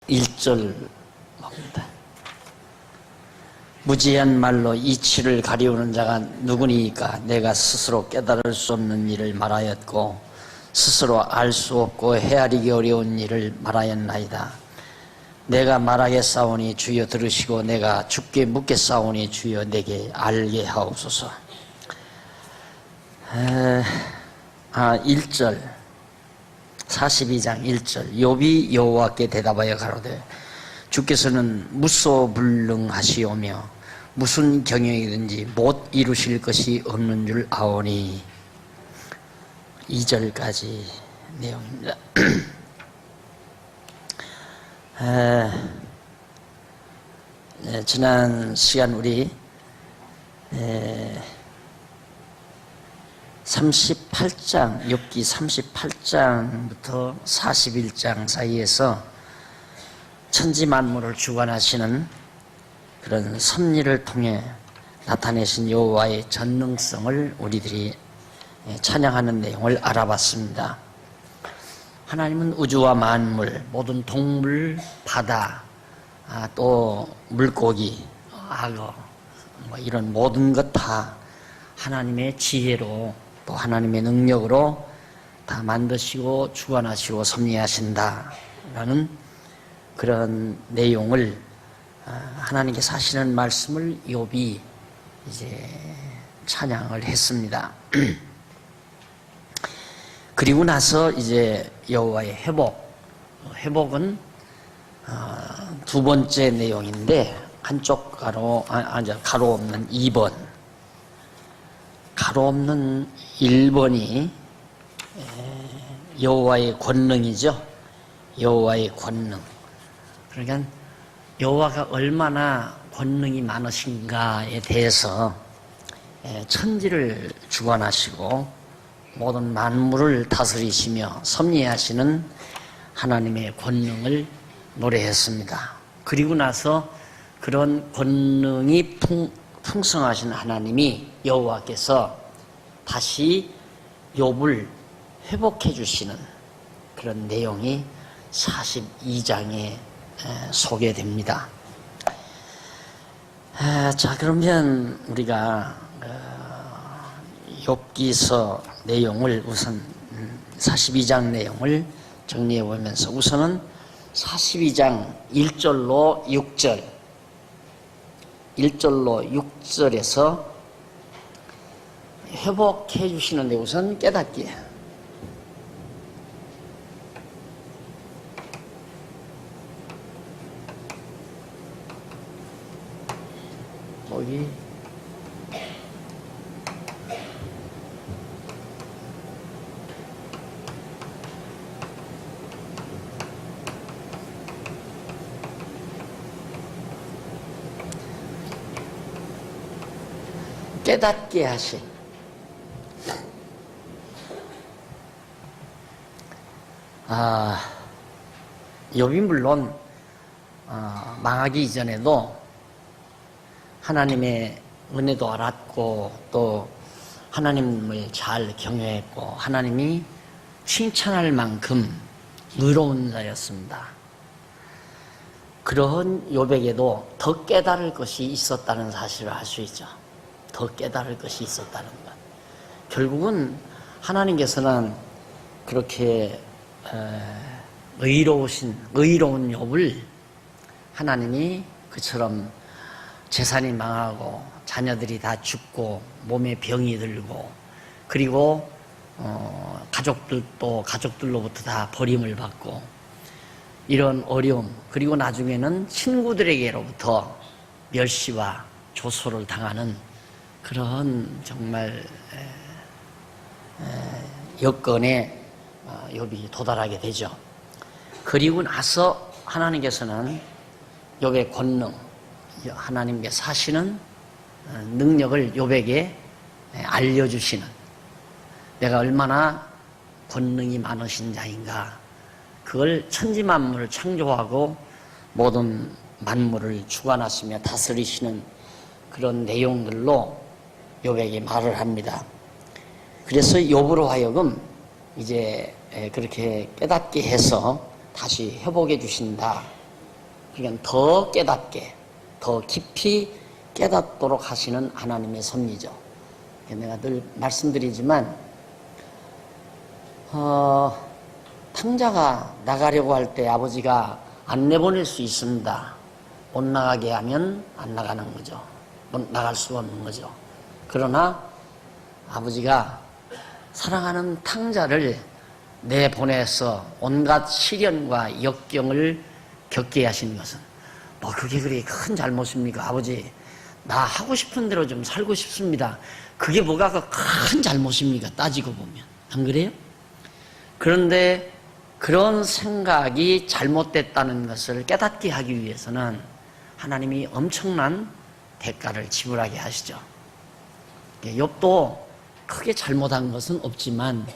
1절 봅니다. 무지한 말로 이치를 가리우는 자가 누구니까? 내가 스스로 깨달을 수 없는 일을 말하였고 스스로 알 수 없고 헤아리기 어려운 일을 말하였나이다. 내가 말하겠사오니 주여 들으시고 내가 주께 묻겠사오니 주여 내게 알게 하옵소서. 1절 42장 1절 욥이 여호와께 대답하여 가로되 주께서는 무소불능하시오며 무슨 경영이든지 못 이루실 것이 없는 줄 아오니. 2절까지 내용입니다. 지난 시간 우리 38장, 욥기 38장부터 41장 사이에서 천지 만물을 주관하시는 그런 섭리를 통해 나타내신 여호와의 전능성을 우리들이 찬양하는 내용을 알아봤습니다. 하나님은 우주와 만물, 모든 동물, 바다, 또 물고기, 악어, 이런 모든 것 다 하나님의 지혜로 또 하나님의 능력으로 다 만드시고 주관하시고 섭리하신다라는 그런 내용을 하나님께서 하시는 말씀을 욥이 이제 찬양을 했습니다. 그리고 나서 이제 여호와의 회복은 두 번째 내용인데 한쪽 가로 없는 2번, 가로 없는 1번이 여호와의 권능이죠. 여호와의 권능. 그러니까 여호와가 얼마나 권능이 많으신가에 대해서 천지를 주관하시고 모든 만물을 다스리시며 섭리하시는 하나님의 권능을 노래했습니다. 그리고 나서 그런 권능이 풍성하신 하나님이 여호와께서 다시 욥을 회복해 주시는 그런 내용이 42장에 소개됩니다. 자, 그러면 우리가 욥기서 내용을 우선 42장 내용을 정리해 보면서 우선은 42장 1절로 6절에서 회복해 주시는데 우선 깨닫기. 거기 깨닫게 하신 욥이 물론 망하기 이전에도 하나님의 은혜도 알았고 또 하나님을 잘 경외했고 하나님이 칭찬할 만큼 의로운 자였습니다. 그러한 욥에게도 더 깨달을 것이 있었다는 사실을 알 수 있죠. 더 깨달을 것이 있었다는 것. 결국은 하나님께서는 그렇게 의로운 욥을 하나님이 그처럼 재산이 망하고 자녀들이 다 죽고 몸에 병이 들고 그리고 가족들로부터 다 버림을 받고 이런 어려움, 그리고 나중에는 친구들에게로부터 멸시와 조소를 당하는 그런 정말 여건에 욥이 도달하게 되죠. 그리고 나서 하나님께서는 욥의 권능, 하나님께서 하시는 능력을 욥에게 알려주시는, 내가 얼마나 권능이 많으신 자인가, 그걸 천지 만물을 창조하고 모든 만물을 주관하시며 다스리시는 그런 내용들로 욥에게 말을 합니다. 그래서 욥으로 하여금 이제 그렇게 깨닫게 해서 다시 회복해 주신다, 그러니까 더 깨닫게, 더 깊이 깨닫도록 하시는 하나님의 섭리죠. 내가 늘 말씀드리지만 탕자가 나가려고 할 때 아버지가 안 내보낼 수 있습니다. 못 나가게 하면 안 나가는 거죠. 못 나갈 수가 없는 거죠. 그러나 아버지가 사랑하는 탕자를 내보내서 온갖 시련과 역경을 겪게 하신 것은 그게 그리 큰 잘못입니까? 아버지, 나 하고 싶은 대로 좀 살고 싶습니다. 그게 뭐가 큰 잘못입니까? 따지고 보면. 안 그래요? 그런데 그런 생각이 잘못됐다는 것을 깨닫게 하기 위해서는 하나님이 엄청난 대가를 지불하게 하시죠. 욥도 크게 잘못한 것은 없지만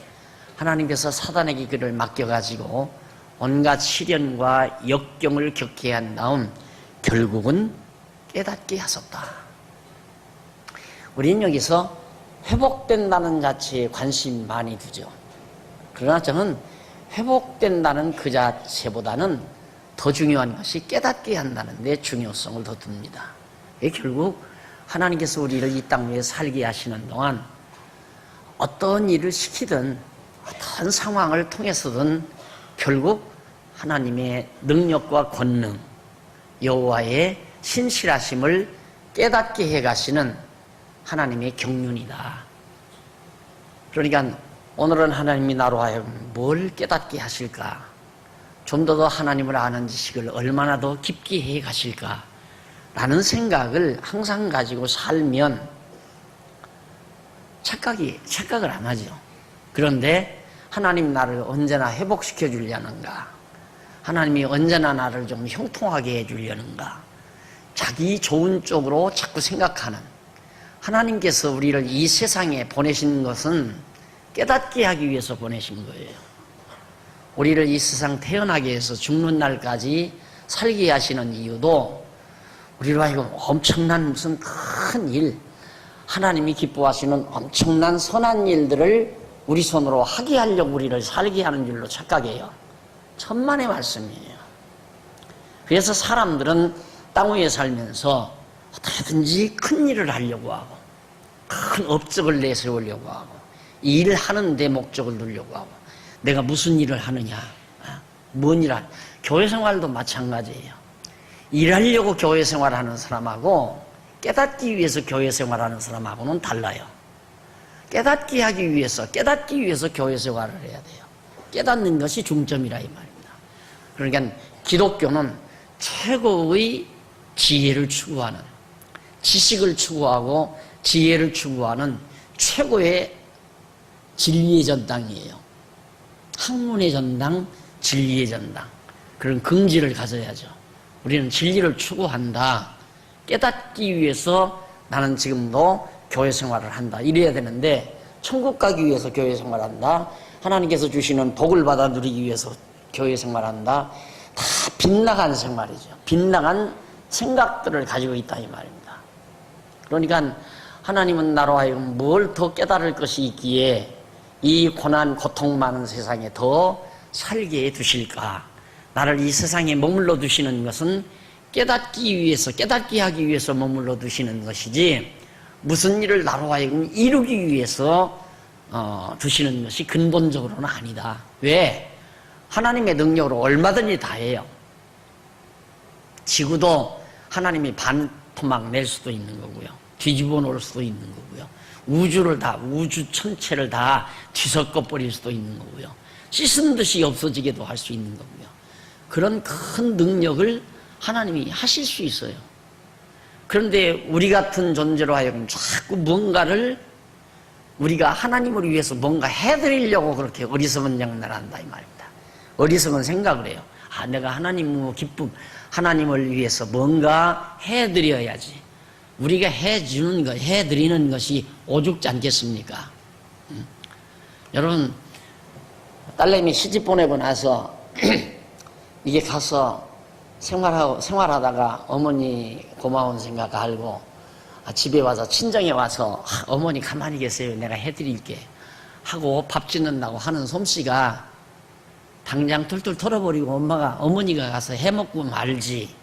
하나님께서 사단에게 그를 맡겨가지고 온갖 시련과 역경을 겪게 한 다음 결국은 깨닫게 하셨다. 우리는 여기서 회복된다는 자체에 관심 많이 두죠. 그러나 저는 회복된다는 그 자체보다는 더 중요한 것이 깨닫게 한다는 데 중요성을 더 둡니다. 결국 하나님께서 우리를 이 땅 위에 살게 하시는 동안 어떤 일을 시키든 어떤 상황을 통해서든 결국 하나님의 능력과 권능, 여호와의 신실하심을 깨닫게 해가시는 하나님의 경륜이다. 그러니까 오늘은 하나님이 나로 하여금 뭘 깨닫게 하실까? 좀 더 하나님을 아는 지식을 얼마나 더 깊게 해 가실까? 라는 생각을 항상 가지고 살면 착각을 안 하죠. 그런데 하나님 나를 언제나 회복시켜 주려는가? 하나님이 언제나 나를 좀 형통하게 해 주려는가? 자기 좋은 쪽으로 자꾸 생각하는, 하나님께서 우리를 이 세상에 보내신 것은 깨닫게 하기 위해서 보내신 거예요. 우리를 이 세상 태어나게 해서 죽는 날까지 살게 하시는 이유도 우리로 하여금 엄청난 무슨 큰 일, 하나님이 기뻐하시는 엄청난 선한 일들을 우리 손으로 하게 하려고 우리를 살게 하는 줄로 착각해요. 천만의 말씀이에요. 그래서 사람들은 땅 위에 살면서 어떻게든지 큰 일을 하려고 하고 큰 업적을 내세우려고 하고 일을 하는 데 목적을 두려고 하고 내가 무슨 일을 하느냐, 뭔 일을 교회 생활도 마찬가지예요. 일하려고 교회 생활하는 사람하고 깨닫기 위해서 교회 생활하는 사람하고는 달라요. 깨닫게 하기 위해서 교회 생활을 해야 돼요. 깨닫는 것이 중점이라 이 말입니다. 그러니까 기독교는 최고의 지혜를 추구하는, 지식을 추구하고 지혜를 추구하는 최고의 진리의 전당이에요. 학문의 전당, 진리의 전당. 그런 긍지를 가져야죠. 우리는 진리를 추구한다. 깨닫기 위해서 나는 지금도 교회 생활을 한다. 이래야 되는데 천국 가기 위해서 교회 생활한다. 하나님께서 주시는 복을 받아 누리기 위해서 교회 생활한다. 다 빗나간 생활이죠. 빗나간 생각들을 가지고 있다 이 말입니다. 그러니까 하나님은 나로 하여금 뭘 더 깨달을 것이 있기에 이 고난 고통 많은 세상에 더 살게 해 두실까? 나를 이 세상에 머물러 두시는 것은 깨닫게 하기 위해서 머물러 두시는 것이지 무슨 일을 나로 하여금 이루기 위해서 두시는 것이 근본적으로는 아니다. 왜? 하나님의 능력으로 얼마든지 다 해요. 지구도 하나님이 반토막 낼 수도 있는 거고요. 뒤집어 놓을 수도 있는 거고요. 우주 전체를 다 뒤섞어 버릴 수도 있는 거고요. 씻은 듯이 없어지게도 할 수 있는 거고요. 그런 큰 능력을 하나님이 하실 수 있어요. 그런데 우리 같은 존재로 하여금 자꾸 뭔가를 우리가 하나님을 위해서 뭔가 해드리려고 그렇게 어리석은 장난을 한다 이 말입니다. 어리석은 생각을 해요. 내가 하나님을 위해서 뭔가 해드려야지. 우리가 해드리는 것이 오죽지 않겠습니까? 여러분, 딸내미 시집 보내고 나서 이게 가서 생활하다가 어머니 고마운 생각 알고 집에 와서 친정에 와서 어머니 가만히 계세요. 내가 해드릴게 하고 밥 짓는다고 하는 솜씨가 당장 툴툴 털어버리고 어머니가 가서 해먹고 말지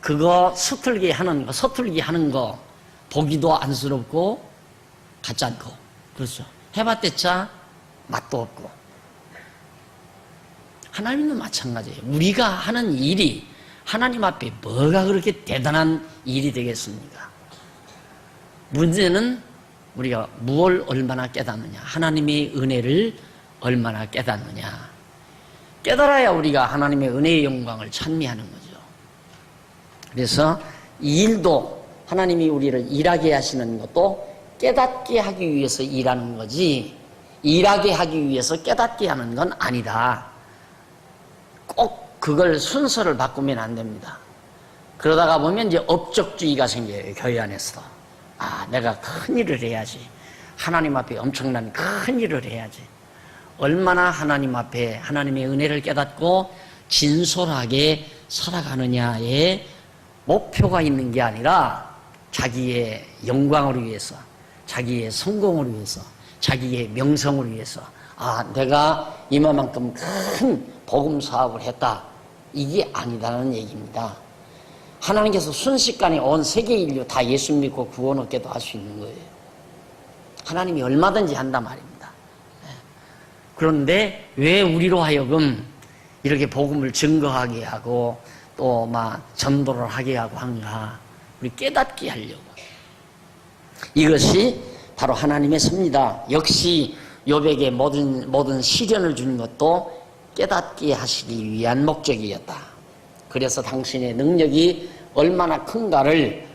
그거 서툴게 하는 거 보기도 안쓰럽고 같지 않고, 그렇죠. 해봤댔자 맛도 없고. 하나님도 마찬가지예요. 우리가 하는 일이 하나님 앞에 뭐가 그렇게 대단한 일이 되겠습니까? 문제는 우리가 무엇을 얼마나 깨닫느냐, 하나님의 은혜를 얼마나 깨닫느냐. 깨달아야 우리가 하나님의 은혜의 영광을 찬미하는 거죠. 그래서 이 일도 하나님이 우리를 일하게 하시는 것도 깨닫게 하기 위해서 일하는 거지, 일하게 하기 위해서 깨닫게 하는 건 아니다. 꼭 그걸 순서를 바꾸면 안 됩니다. 그러다가 보면 이제 업적주의가 생겨요. 교회 안에서도. 아, 내가 큰 일을 해야지. 하나님 앞에 엄청난 큰 일을 해야지. 얼마나 하나님 앞에 하나님의 은혜를 깨닫고 진솔하게 살아가느냐에 목표가 있는 게 아니라 자기의 영광을 위해서, 자기의 성공을 위해서, 자기의 명성을 위해서, 아, 내가 이만큼 큰 복음 사업을 했다, 이게 아니다는 얘기입니다. 하나님께서 순식간에 온 세계 인류 다 예수 믿고 구원 얻게도 할 수 있는 거예요. 하나님이 얼마든지 한단 말입니다. 그런데 왜 우리로 하여금 이렇게 복음을 증거하게 하고 또 막 전도를 하게 하고 한가? 우리 깨닫게 하려고. 이것이 바로 하나님의 섭니다. 역시 욥에게 모든 시련을 준 것도 깨닫게 하시기 위한 목적이었다. 그래서 당신의 능력이 얼마나 큰가를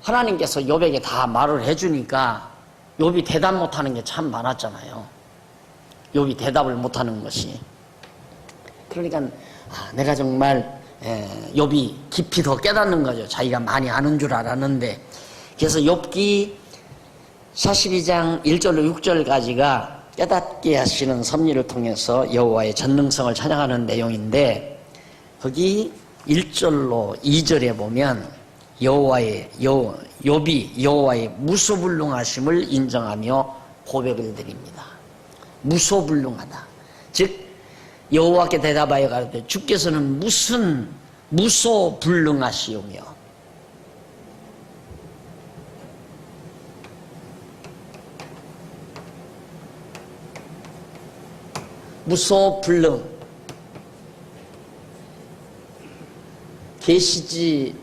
하나님께서 욥에게 다 말을 해주니까 욥이 대답 못하는 게 참 많았잖아요. 욥이 대답을 못하는 것이. 그러니까 내가 정말 욥이 깊이 더 깨닫는 거죠. 자기가 많이 아는 줄 알았는데. 그래서 욥기 42장 1절로 6절까지가 깨닫게 하시는 섭리를 통해서 여호와의 전능성을 찬양하는 내용인데, 거기 1절로 2절에 보면 욥이 여호와의 무소불능하심을 인정하며 고백을 드립니다. 무소불능하다. 즉 여호와께 대답하여 가로되 주께서는 무슨 무소불능하시오며 무소불능, 계시지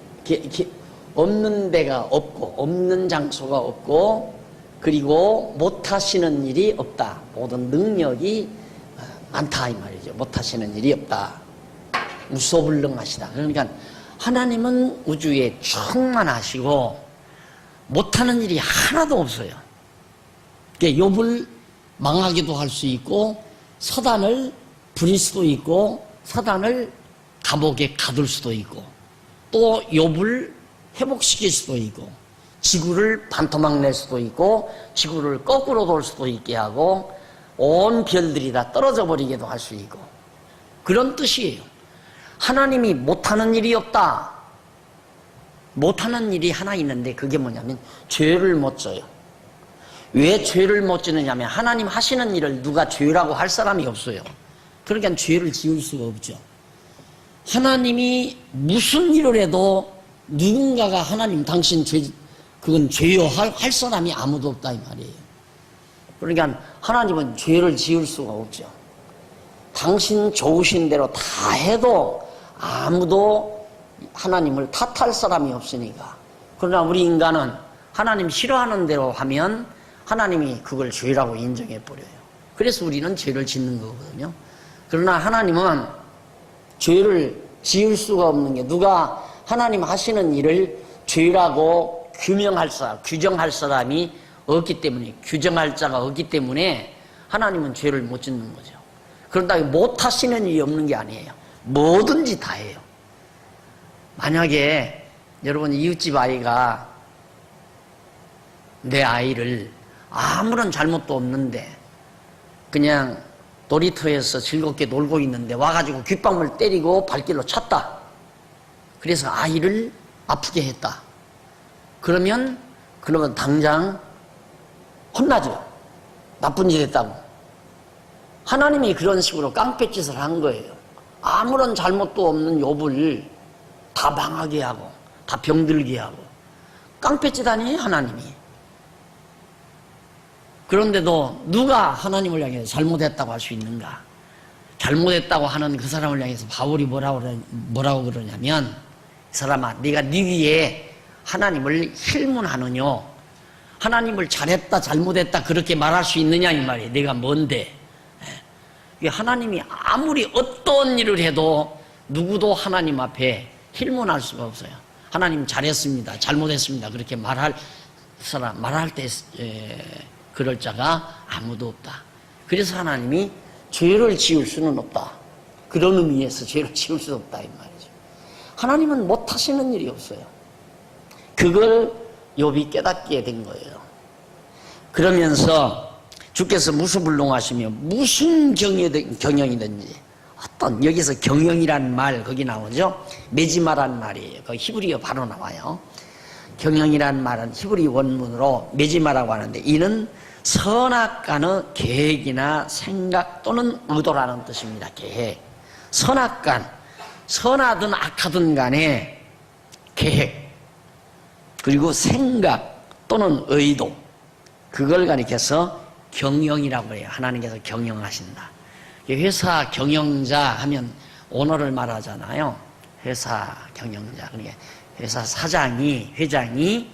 없는 데가 없고 없는 장소가 없고 그리고 못하시는 일이 없다. 모든 능력이 많다 이 말이죠. 못하시는 일이 없다. 무소불능하시다. 그러니까 하나님은 우주에 충만하시고 못하는 일이 하나도 없어요. 그러니까 욥을 망하기도 할 수 있고 사단을 부릴 수도 있고 사단을 감옥에 가둘 수도 있고 또 욥을 회복시킬 수도 있고 지구를 반토막 낼 수도 있고 지구를 거꾸로 돌 수도 있게 하고 온 별들이 다 떨어져 버리게도 할 수 있고 그런 뜻이에요. 하나님이 못하는 일이 없다. 못하는 일이 하나 있는데 그게 뭐냐면 죄를 못 져요. 왜 죄를 못 지느냐 하면 하나님 하시는 일을 누가 죄라고 할 사람이 없어요. 그러니까 죄를 지을 수가 없죠. 하나님이 무슨 일을 해도 누군가가 하나님 당신 그건 죄요 할 사람이 아무도 없다 이 말이에요. 그러니까 하나님은 죄를 지을 수가 없죠. 당신 좋으신 대로 다 해도 아무도 하나님을 탓할 사람이 없으니까. 그러나 우리 인간은 하나님 싫어하는 대로 하면 하나님이 그걸 죄라고 인정해 버려요. 그래서 우리는 죄를 짓는 거거든요. 그러나 하나님은 죄를 지을 수가 없는 게 누가 하나님 하시는 일을 죄라고 규정할 사람이 없기 때문에, 규정할 자가 없기 때문에 하나님은 죄를 못 짓는 거죠. 그런다 못 하시는 일이 없는 게 아니에요. 뭐든지 다 해요. 만약에 여러분 이웃집 아이가 내 아이를 아무런 잘못도 없는데 그냥 놀이터에서 즐겁게 놀고 있는데 와가지고 귓방울 때리고 발길로 쳤다. 그래서 아이를 아프게 했다. 그러면 당장 혼나죠. 나쁜 짓 했다고. 하나님이 그런 식으로 깡패짓을 한 거예요. 아무런 잘못도 없는 욥을 다 망하게 하고 다 병들게 하고 깡패짓 아니에요 하나님이. 그런데도 누가 하나님을 향해서 잘못했다고 할 수 있는가? 잘못했다고 하는 그 사람을 향해서 바울이 뭐라고 그러냐면, 이 사람아 네가 네 위에 하나님을 힐문하느뇨, 하나님을 잘했다 잘못했다 그렇게 말할 수 있느냐 이 말이에요. 내가 뭔데? 하나님이 아무리 어떤 일을 해도 누구도 하나님 앞에 힐문할 수가 없어요. 하나님 잘했습니다 잘못했습니다 그렇게 말할 때 그럴 자가 아무도 없다. 그래서 하나님이 죄를 지을 수는 없다. 그런 의미에서 죄를 지을 수 없다 이 말이죠. 하나님은 못하시는 일이 없어요. 그걸 욥이 깨닫게 된 거예요. 그러면서 주께서 무수불능하시며 무슨 경영이든지, 어떤 여기서 경영이란 말 거기 나오죠. 메지마란 말이에요. 그 히브리어 바로 나와요. 경영이란 말은 히브리 원문으로 메지마라고 하는데, 이는 선악간의 계획이나 생각 또는 의도라는 뜻입니다. 계획. 선악간, 선하든 악하든 간에 계획, 그리고 생각 또는 의도, 그걸 가리켜서 경영이라고 해요. 하나님께서 경영하신다. 회사 경영자 하면 오너를 말하잖아요. 회사 경영자. 그러니까 회사 회장이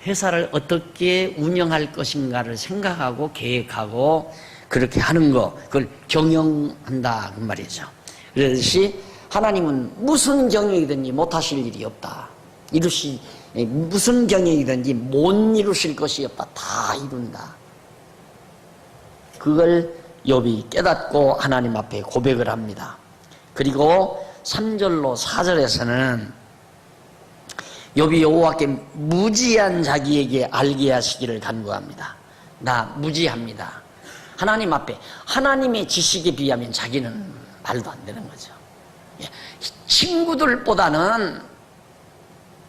회사를 어떻게 운영할 것인가를 생각하고 계획하고 그렇게 하는 거, 그걸 경영한다 그 말이죠. 그렇듯이 하나님은 무슨 경영이든지 못하실 일이 없다. 무슨 경영이든지 못 이루실 것이 없다. 다 이룬다. 그걸 욥이 깨닫고 하나님 앞에 고백을 합니다. 그리고 3절로 4절에서는 욥이 여호와께 무지한 자기에게 알게 하시기를 간구합니다. 나 무지합니다. 하나님 앞에 하나님의 지식에 비하면 자기는 말도 안 되는 거죠. 친구들보다는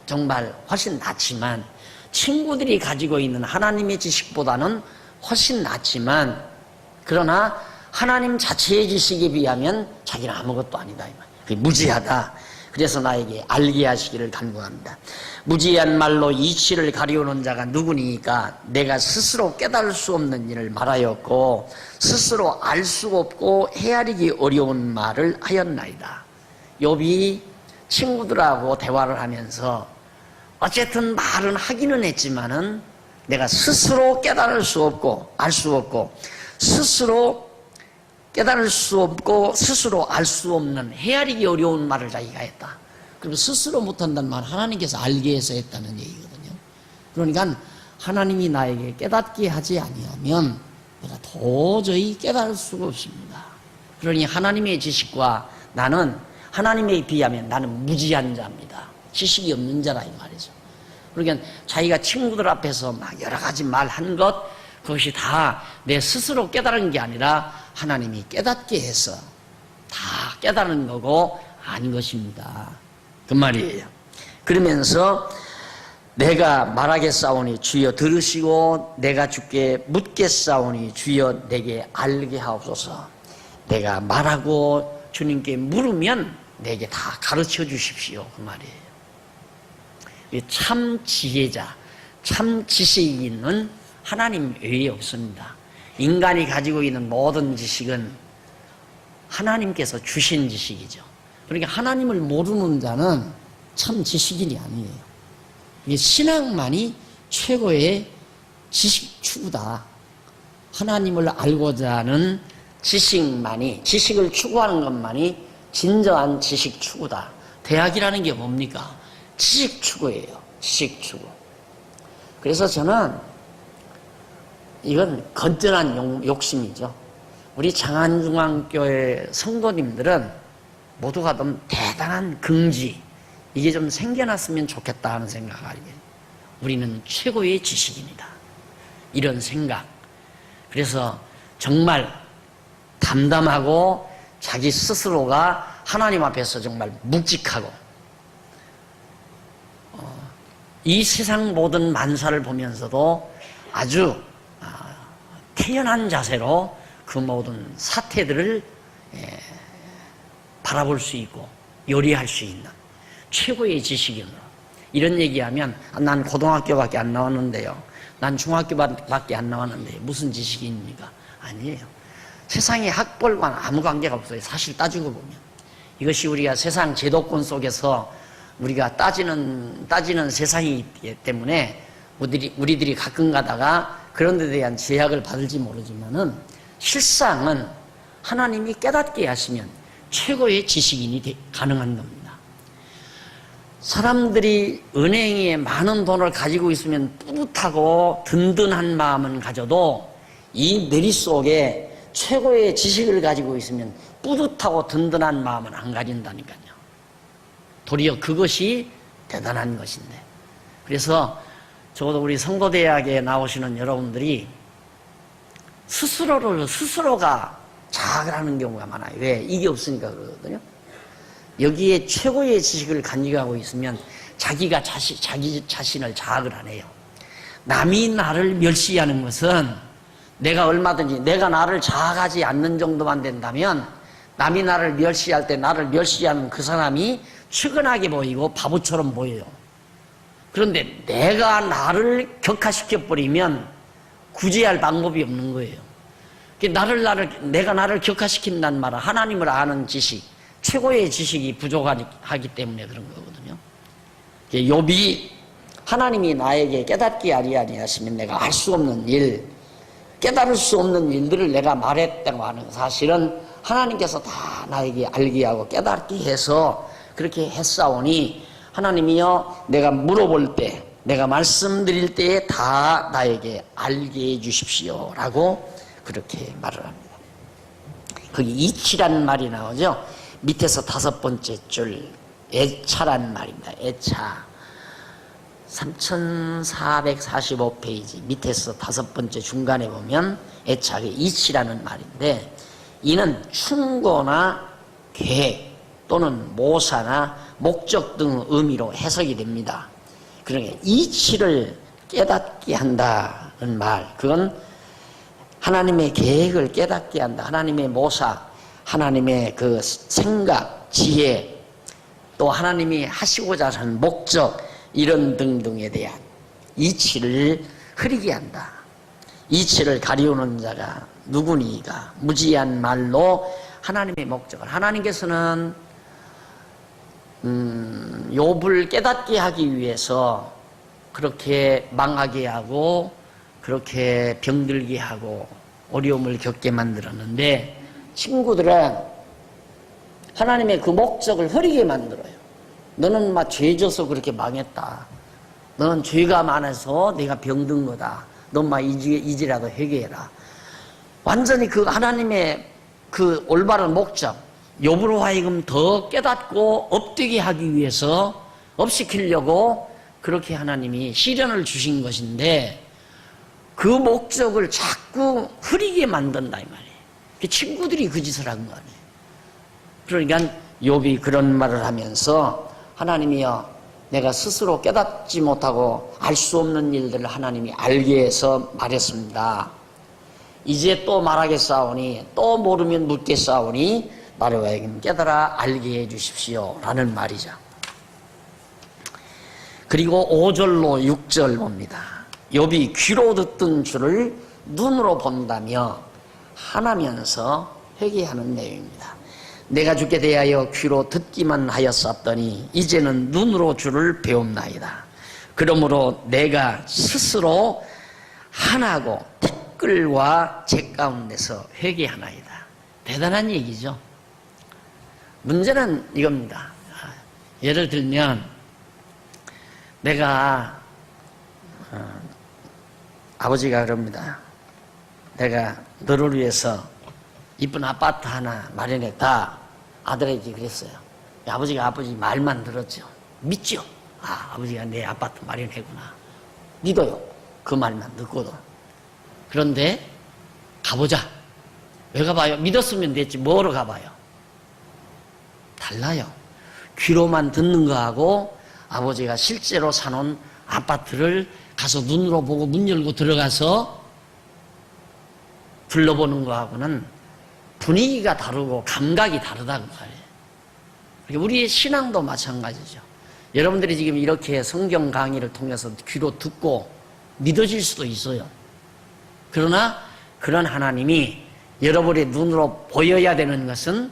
정말 훨씬 낫지만, 친구들이 가지고 있는 하나님의 지식보다는 훨씬 낫지만, 그러나 하나님 자체의 지식에 비하면 자기는 아무것도 아니다 이 말. 그게 무지하다. 그래서 나에게 알게 하시기를 간구합니다. 무지한 말로 이치를 가리우는 자가 누구니까 내가 스스로 깨달을 수 없는 일을 말하였고 스스로 알 수 없고 헤아리기 어려운 말을 하였나이다. 욥이 친구들하고 대화를 하면서 어쨌든 말은 하기는 했지만은 내가 스스로 깨달을 수 없고 알 수 없고 스스로 깨달을 수 없고 스스로 알 수 없는 헤아리기 어려운 말을 자기가 했다. 그럼 스스로 못한다는 말 하나님께서 알게 해서 했다는 얘기거든요. 그러니까 하나님이 나에게 깨닫게 하지 아니하면 내가 도저히 깨달을 수가 없습니다. 그러니 하나님의 지식과 나는 하나님에 비하면 나는 무지한 자입니다. 지식이 없는 자라 이 말이죠. 그러니까 자기가 친구들 앞에서 막 여러 가지 말한 것, 그것이 다 내 스스로 깨달은 게 아니라 하나님이 깨닫게 해서 다 깨달은 거고 아닌 것입니다. 그 말이에요. 그러면서 내가 말하겠사오니 주여 들으시고 내가 주께 묻겠사오니 주여 내게 알게 하옵소서. 내가 말하고 주님께 물으면 내게 다 가르쳐 주십시오. 그 말이에요. 참 지혜자, 참 지식이 있는 하나님 외에 없습니다. 인간이 가지고 있는 모든 지식은 하나님께서 주신 지식이죠. 그러니까 하나님을 모르는 자는 참 지식인이 아니에요. 이게 신앙만이 최고의 지식 추구다. 하나님을 알고자 하는 지식을 추구하는 것만이 진정한 지식 추구다. 대학이라는 게 뭡니까? 지식 추구예요. 지식 추구. 그래서 저는 이건 건전한 욕심이죠. 우리 장안중앙교회 성도님들은 모두가 좀 대단한 긍지, 이게 좀 생겨났으면 좋겠다 하는 생각을 하게 돼요. 우리는 최고의 지식입니다. 이런 생각. 그래서 정말 담담하고 자기 스스로가 하나님 앞에서 정말 묵직하고 이 세상 모든 만사를 보면서도 아주 태연한 자세로 그 모든 사태들을 바라볼 수 있고 요리할 수 있는 최고의 지식인으로 이런 얘기하면 난 고등학교밖에 안 나왔는데요. 난 중학교밖에 안 나왔는데 무슨 지식입니까? 아니에요. 세상에 학벌과는 아무 관계가 없어요. 사실 따지고 보면. 이것이 우리가 세상 제도권 속에서 우리가 따지는 세상이기 때문에 우리들이 가끔 가다가 그런 데 대한 제약을 받을지 모르지만은 실상은 하나님이 깨닫게 하시면 최고의 지식인이 가능한 겁니다. 사람들이 은행에 많은 돈을 가지고 있으면 뿌듯하고 든든한 마음은 가져도 이 내리 속에 최고의 지식을 가지고 있으면 뿌듯하고 든든한 마음은 안 가진다니까요. 도리어 그것이 대단한 것인데. 그래서 적어도 우리 성도대학에 나오시는 여러분들이 스스로가 자학을 하는 경우가 많아요. 왜? 이게 없으니까 그러거든요. 여기에 최고의 지식을 간직하고 있으면 자기가 자기 자신을 자학을 안 해요. 남이 나를 멸시하는 것은 내가 얼마든지 내가 나를 자학하지 않는 정도만 된다면 남이 나를 멸시할 때 나를 멸시하는 그 사람이 측은하게 보이고 바보처럼 보여요. 그런데 내가 나를 격화시켜버리면 구제할 방법이 없는 거예요. 내가 나를 격화시킨다는 말은 하나님을 아는 지식, 최고의 지식이 부족하기 때문에 그런 거거든요. 욥이 하나님이 나에게 깨닫게 아니하시면 내가 알 수 없는 일, 깨달을 수 없는 일들을 내가 말했다고 하는 사실은 하나님께서 다 나에게 알게 하고 깨닫게 해서 그렇게 했사오니 하나님이여 내가 물어볼 때 내가 말씀드릴 때에 다 나에게 알게 해주십시오 라고 그렇게 말을 합니다. 거기 이치라는 말이 나오죠. 밑에서 5번째 줄 애차라는 말입니다. 애차 3445페이지 밑에서 5번째 중간에 보면 애차가 이치라는 말인데 이는 충고나 계획 또는 모사나 목적 등 의미로 해석이 됩니다. 그러니까 이치를 깨닫게 한다는 말, 그건 하나님의 계획을 깨닫게 한다. 하나님의 모사, 하나님의 그 생각, 지혜, 또 하나님이 하시고자 하는 목적 이런 등등에 대한 이치를 흐리게 한다. 이치를 가리우는 자가 누구니가 무지한 말로 하나님의 목적을 하나님께서는 욥을 깨닫게 하기 위해서 그렇게 망하게 하고 그렇게 병들게 하고 어려움을 겪게 만들었는데 친구들은 하나님의 그 목적을 흐리게 만들어요. 너는 막 죄져서 그렇게 망했다. 너는 죄가 많아서 내가 병든 거다. 넌 막 이제라도 회개해라. 완전히 그 하나님의 그 올바른 목적, 욥으로 하여금 더 깨닫고 업되게 하기 위해서 업시키려고 그렇게 하나님이 시련을 주신 것인데 그 목적을 자꾸 흐리게 만든다 이 말이에요. 그 친구들이 그 짓을 한 거 아니에요. 그러니까 욥이 그런 말을 하면서 하나님이여 내가 스스로 깨닫지 못하고 알 수 없는 일들을 하나님이 알게 해서 말했습니다. 이제 또 말하겠사오니 또 모르면 묻겠사오니 나를 하여금 깨달아 알게 해주십시오 라는 말이죠. 그리고 5절로 6절 봅니다. 욥이 귀로 듣던 줄을 눈으로 본다며 하나면서 회개하는 내용입니다. 내가 주께 대하여 귀로 듣기만 하였었더니 이제는 눈으로 주를 배움나이다. 그러므로 내가 스스로 하나고 댓글과 제 가운데서 회개하나이다. 대단한 얘기죠. 문제는 이겁니다. 예를 들면 내가 아버지가 그럽니다. 내가 너를 위해서 이쁜 아파트 하나 마련했다. 아들에게 그랬어요. 아버지가 아버지 말만 들었죠. 믿죠. 아버지가 내 아파트 마련했구나. 믿어요. 그 말만 듣고도. 그런데 가보자. 왜 가봐요? 믿었으면 됐지. 뭐로 가봐요? 달라요. 귀로만 듣는 거하고 아버지가 실제로 사놓은 아파트를 가서 눈으로 보고 문 열고 들어가서 둘러보는 거하고는 분위기가 다르고 감각이 다르다고 말해요. 우리의 신앙도 마찬가지죠. 여러분들이 지금 이렇게 성경 강의를 통해서 귀로 듣고 믿어질 수도 있어요. 그러나 그런 하나님이 여러분의 눈으로 보여야 되는 것은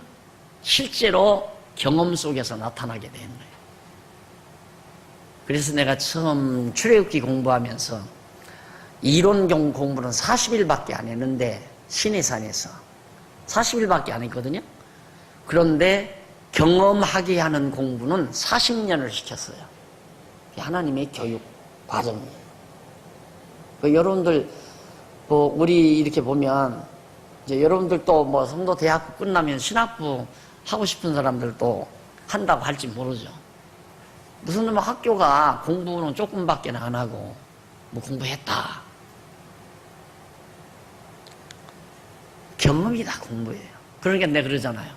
실제로 경험 속에서 나타나게 되는 거예요. 그래서 내가 처음 출애굽기 공부하면서 이론 공부는 40일밖에 안 했는데 시내산에서 40일밖에 안 했거든요. 그런데 경험하게 하는 공부는 40년을 시켰어요. 하나님의 교육 과정이에요. 여러분들 우리 이렇게 보면 이제 여러분들도 성도 대학부 끝나면 신학부 하고 싶은 사람들도 한다고 할지 모르죠. 무슨 학교가 공부는 조금밖에 안 하고 공부했다. 경험이다 공부예요. 그러니까 내가 그러잖아요.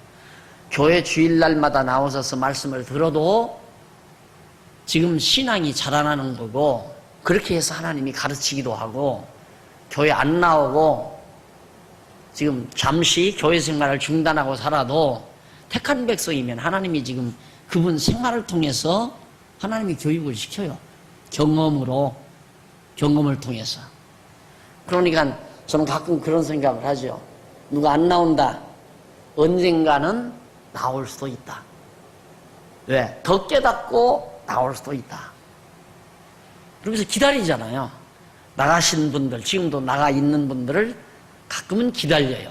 교회 주일날마다 나오셔서 말씀을 들어도 지금 신앙이 자라나는 거고, 그렇게 해서 하나님이 가르치기도 하고, 교회 안 나오고 지금 잠시 교회 생활을 중단하고 살아도 택한 백성이면 하나님이 지금 그분 생활을 통해서 하나님이 교육을 시켜요. 경험을 통해서. 그러니까 저는 가끔 그런 생각을 하죠. 누가 안 나온다. 언젠가는 나올 수도 있다. 왜? 더 깨닫고 나올 수도 있다. 그러면서 기다리잖아요. 나가신 분들, 지금도 나가 있는 분들을 가끔은 기다려요.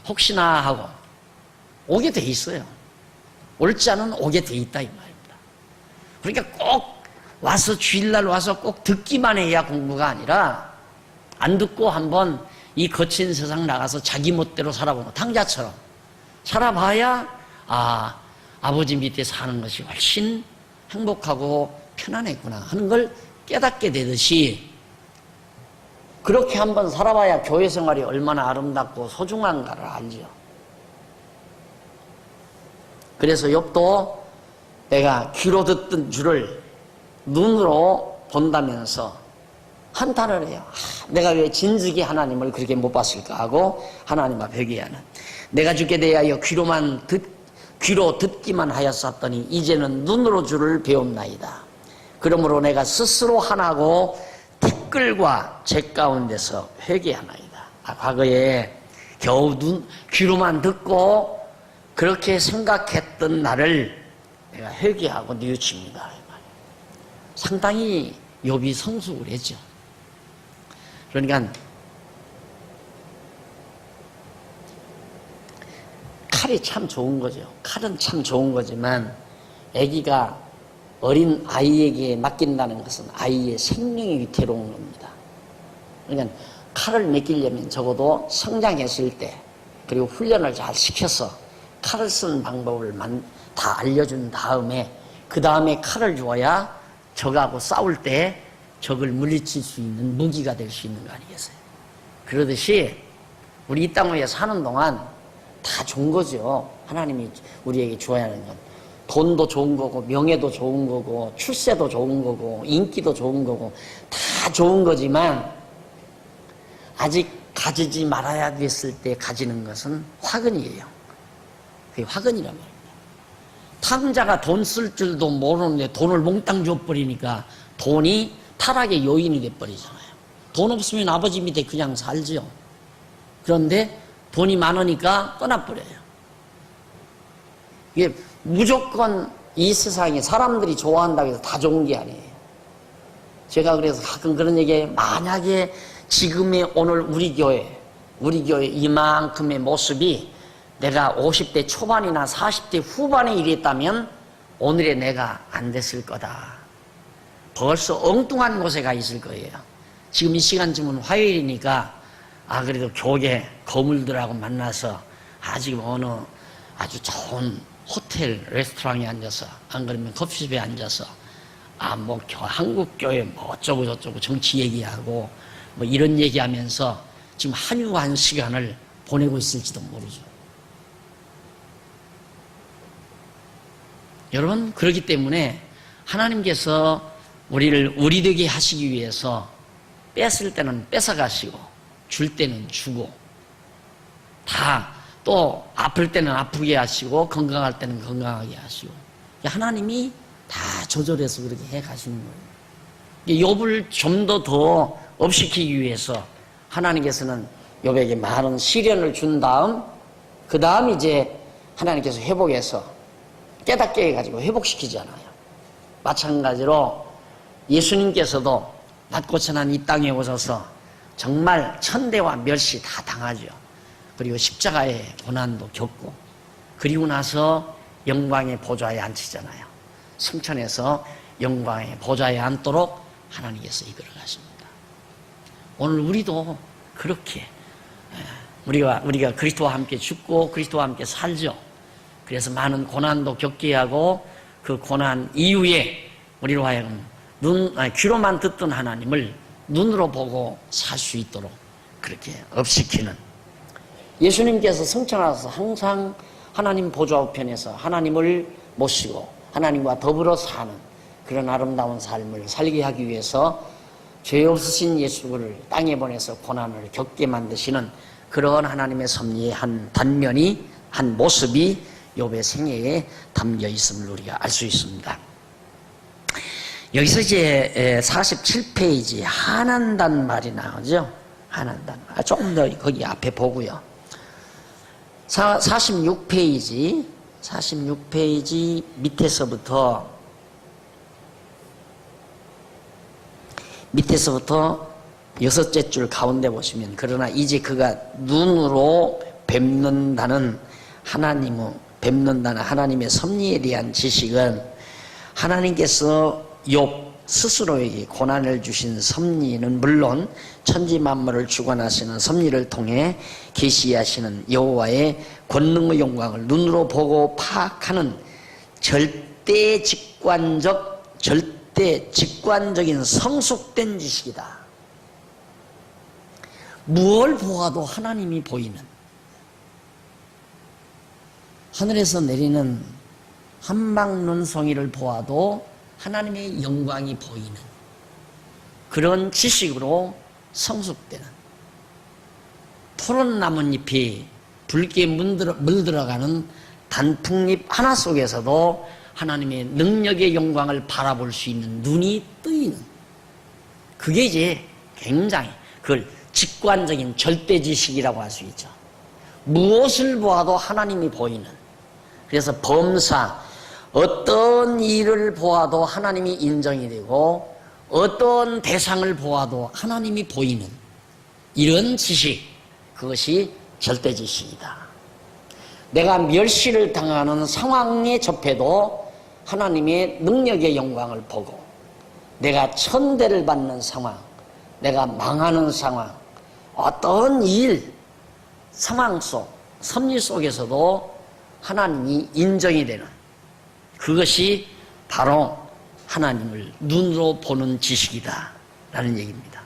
혹시나 하고 오게 돼 있어요. 옳지 않은 오게 돼 있다 이 말입니다. 그러니까 꼭 와서 주일날 와서 꼭 듣기만 해야 공부가 아니라 안 듣고 한번 이 거친 세상 나가서 자기 멋대로 살아보고 탕자처럼 살아봐야 아버지 밑에 사는 것이 훨씬 행복하고 편안했구나 하는 걸 깨닫게 되듯이, 그렇게 한번 살아봐야 교회 생활이 얼마나 아름답고 소중한가를 알죠. 그래서 욥도 내가 귀로 듣던 줄을 눈으로 본다면서 한탄을 해요. 내가 왜 진즉이 하나님을 그렇게 못 봤을까 하고 하나님 앞에 회개하는, 내가 주께 대하여 귀로 듣기만 하였었더니 이제는 눈으로 주를 배움나이다. 그러므로 내가 스스로 하나고 댓글과 제 가운데서 회개하나이다. 과거에 겨우 귀로만 듣고 그렇게 생각했던 나를 내가 회개하고 뉘우칩니다. 상당히 욥이 성숙을 했죠. 그러니까 칼이 참 좋은 거죠. 칼은 참 좋은 거지만 아기가 어린 아이에게 맡긴다는 것은 아이의 생명이 위태로운 겁니다. 그러니까 칼을 맡기려면 적어도 성장했을 때, 그리고 훈련을 잘 시켜서 칼을 쓰는 방법을 다 알려준 다음에 그 다음에 칼을 주어야 적하고 싸울 때 적을 물리칠 수 있는 무기가 될 수 있는 거 아니겠어요? 그러듯이 우리 이 땅 위에 사는 동안 다 좋은 거죠. 하나님이 우리에게 주어야 하는 건. 돈도 좋은 거고, 명예도 좋은 거고, 출세도 좋은 거고, 인기도 좋은 거고, 다 좋은 거지만 아직 가지지 말아야 됐을 때 가지는 것은 화근이에요. 그게 화근이란 말입니다. 탕자가 돈 쓸 줄도 모르는데 돈을 몽땅 줘버리니까 돈이 타락의 요인이 돼버리잖아요. 돈 없으면 아버지 밑에 그냥 살죠. 그런데 돈이 많으니까 떠나버려요. 이게 무조건 이 세상에 사람들이 좋아한다고 해서 다 좋은 게 아니에요. 제가 그래서 가끔 그런 얘기해요. 만약에 지금의 오늘 우리 교회 이만큼의 모습이 내가 50대 초반이나 40대 후반에 이랬다면 오늘의 내가 안 됐을 거다. 벌써 엉뚱한 곳에 가 있을 거예요. 지금 이 시간쯤은 화요일이니까 그래도 교계 거물들하고 만나서 지금 어느 아주 좋은 호텔 레스토랑에 앉아서, 안 그러면 커피숍에 앉아서 한국교회 어쩌고 저쩌고 정치 얘기하고 이런 얘기하면서 지금 한유한 시간을 보내고 있을지도 모르죠. 여러분, 그렇기 때문에 하나님께서 우리를 우리 되게 하시기 위해서 뺐을 때는 뺏어가시고 줄 때는 주고, 또 아플 때는 아프게 하시고 건강할 때는 건강하게 하시고, 하나님이 다 조절해서 그렇게 해 가시는 거예요. 욥을 좀 더 업시키기 위해서 하나님께서는 욥에게 많은 시련을 준 다음, 그 다음 이제 하나님께서 회복해서 깨닫게 해가지고 회복시키잖아요. 마찬가지로 예수님께서도 낮고천한 이 땅에 오셔서 정말 천대와 멸시 다 당하죠. 그리고 십자가의 고난도 겪고, 그리고 나서 영광의 보좌에 앉히잖아요. 승천해서 영광의 보좌에 앉도록 하나님께서 이끌어 가십니다. 오늘 우리도 그렇게 우리가 그리스도와 함께 죽고 그리스도와 함께 살죠. 그래서 많은 고난도 겪게 하고, 그 고난 이후에 우리로 하여금 귀로만 듣던 하나님을 눈으로 보고 살 수 있도록 그렇게 업시키는, 예수님께서 승천하셔서 항상 하나님 보좌 우편에서 하나님을 모시고 하나님과 더불어 사는 그런 아름다운 삶을 살게 하기 위해서 죄 없으신 예수를 땅에 보내서 고난을 겪게 만드시는 그런 하나님의 섭리의 한 단면이, 한 모습이 욥의 생애에 담겨 있음을 우리가 알 수 있습니다. 여기서 이제 47페이지 한한단 말이 나오죠. 한한단. 조금 더 거기 앞에 보고요. 46페이지 밑에서부터 여섯째 줄 가운데 보시면, 그러나 이제 그가 눈으로 뵙는다는 하나님의 섭리에 대한 지식은, 하나님께서 욥 스스로에게 고난을 주신 섭리는 물론 천지 만물을 주관하시는 섭리를 통해 계시하시는 여호와의 권능의 영광을 눈으로 보고 파악하는 절대 직관적인 성숙된 지식이다. 무엇을 보아도 하나님이 보이는, 하늘에서 내리는 한방 눈송이를 보아도 하나님의 영광이 보이는 그런 지식으로 성숙되는, 푸른 나뭇잎이 붉게 물들어가는 단풍잎 하나 속에서도 하나님의 능력의 영광을 바라볼 수 있는 눈이 뜨이는, 그게 이제 굉장히 그걸 직관적인 절대지식이라고 할 수 있죠. 무엇을 보아도 하나님이 보이는, 그래서 범사, 어떤 일을 보아도 하나님이 인정이 되고 어떤 대상을 보아도 하나님이 보이는 이런 지식, 그것이 절대지식이다. 내가 멸시를 당하는 상황에 접해도 하나님의 능력의 영광을 보고, 내가 천대를 받는 상황, 내가 망하는 상황, 어떤 상황 속, 섭리 속에서도 하나님이 인정이 되는, 그것이 바로 하나님을 눈으로 보는 지식이다 라는 얘기입니다.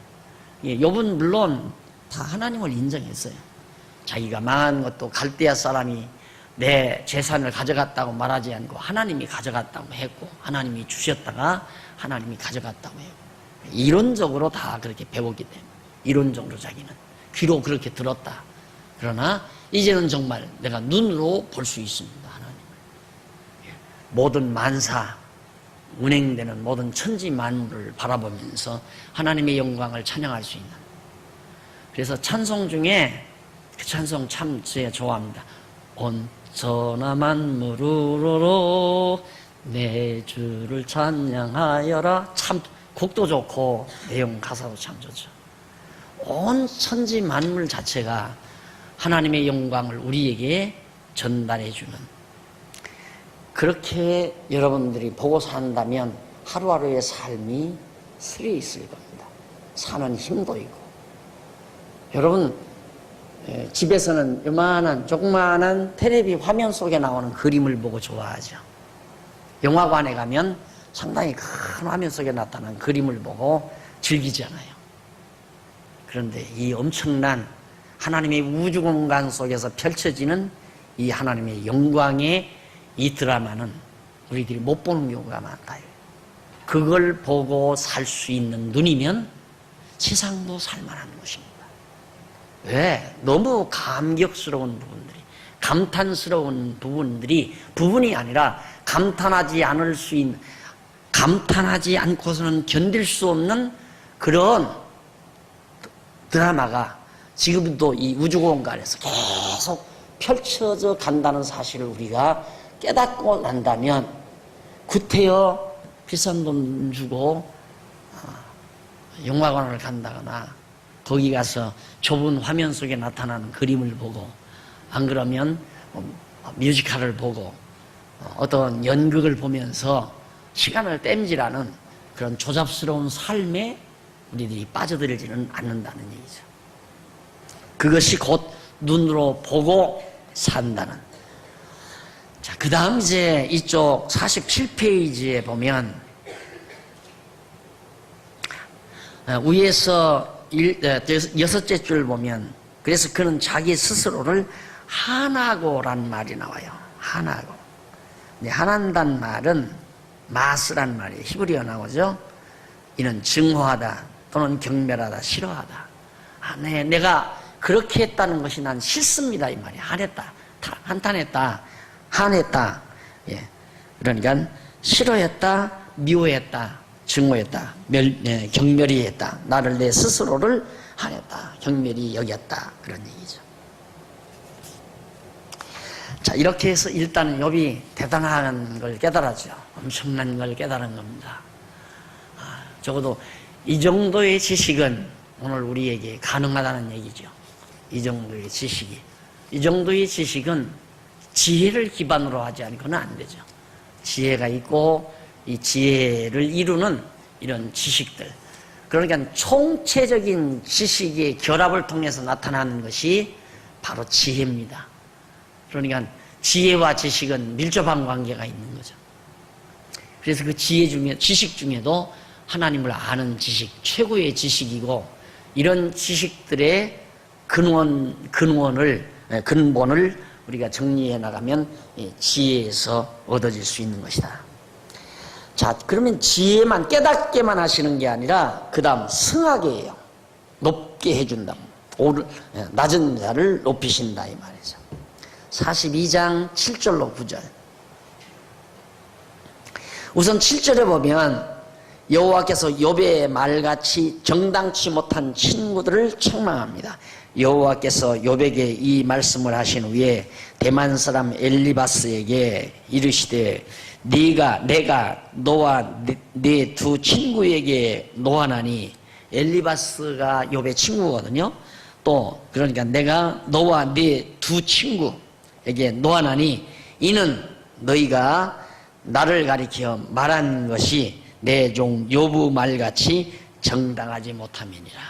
욥은 물론 다 하나님을 인정했어요. 자기가 망한 것도 갈대아 사람이 내 재산을 가져갔다고 말하지 않고 하나님이 가져갔다고 했고, 하나님이 주셨다가 하나님이 가져갔다고 해요. 이론적으로 다 그렇게 배웠기 때문에, 이론적으로 자기는 귀로 그렇게 들었다. 그러나 이제는 정말 내가 눈으로 볼 수 있습니다. 하나님을. 모든 만사, 운행되는 모든 천지 만물을 바라보면서 하나님의 영광을 찬양할 수 있는, 그래서 찬송 중에 그 찬송 참 제가 좋아합니다. 온천하 만물으로 내 주를 찬양하여라. 참 곡도 좋고 내용 가사도 참 좋죠. 온 천지 만물 자체가 하나님의 영광을 우리에게 전달해 주는, 그렇게 여러분들이 보고 산다면 하루하루의 삶이 슬이 있을 겁니다. 사는 힘도 있고. 여러분 집에서는 요만한 조그마한 텔레비 화면 속에 나오는 그림을 보고 좋아하죠. 영화관에 가면 상당히 큰 화면 속에 나타난 그림을 보고 즐기잖아요. 그런데 이 엄청난 하나님의 우주 공간 속에서 펼쳐지는 이 하나님의 영광의 이 드라마는 우리들이 못 보는 경우가 많다. 그걸 보고 살 수 있는 눈이면 세상도 살만한 것입니다. 왜? 너무 감격스러운 부분들이, 감탄스러운 부분이 아니라 감탄하지 않을 수 있는, 감탄하지 않고서는 견딜 수 없는 그런 드라마가 지금도 이 우주 공간에서 계속 펼쳐져 간다는 사실을 우리가 깨닫고 난다면 구태여 비싼 돈 주고 영화관을 간다거나 거기 가서 좁은 화면 속에 나타나는 그림을 보고 안 그러면 뮤지컬을 보고 어떤 연극을 보면서 시간을 땜질하는 그런 조잡스러운 삶에 우리들이 빠져들지는 않는다는 얘기죠. 그것이 곧 눈으로 보고 산다는. 자, 그 다음 이제 이쪽 47페이지에 보면 위에서 여섯째 줄 보면 그래서 그는 자기 스스로를 한하고란 말이 나와요. 한하고. 한한다는 말은 마스란 말이에요. 히브리어 나오죠. 이는 증오하다 또는 경멸하다, 싫어하다. 내가 그렇게 했다는 것이 난 싫습니다 이 말이에요. 한했다, 한탄했다, 한했다. 예. 그러니까 싫어했다, 미워했다, 증오했다, 경멸이 했다. 나를 내 스스로를 한했다, 경멸이 여겼다. 그런 얘기죠. 자, 이렇게 해서 일단은 욥이 대단한 걸 깨달았죠. 엄청난 걸 깨달은 겁니다. 적어도 이 정도의 지식은 오늘 우리에게 가능하다는 얘기죠. 이 정도의 지식이. 이 정도의 지식은 지혜를 기반으로 하지 않고는 안 되죠. 지혜가 있고 이 지혜를 이루는 이런 지식들. 그러니까 총체적인 지식의 결합을 통해서 나타나는 것이 바로 지혜입니다. 그러니까 지혜와 지식은 밀접한 관계가 있는 거죠. 그래서 그 지혜 중에, 지식 중에도 하나님을 아는 지식, 최고의 지식이고, 이런 지식들의 근본을 우리가 정리해 나가면 지혜에서 얻어질 수 있는 것이다. 자, 그러면 지혜만, 깨닫게만 하시는 게 아니라, 그 다음 승하게 해요. 높게 해준다. 낮은 자를 높이신다, 이 말이죠. 42장 7절로 9절. 우선 7절에 보면 여호와께서 욥의 말같이 정당치 못한 친구들을 책망합니다. 여호와께서 욥에게 이 말씀을 하신 후에 대만 사람 엘리바스에게 이르시되 내가 너와 네 두 친구에게 노하나니, 엘리바스가 욥의 친구거든요. 또 그러니까 내가 너와 네 두 친구에게 노하나니 이는 너희가 나를 가리켜 말한 것이 내 종 욥의 말같이 정당하지 못함이니라.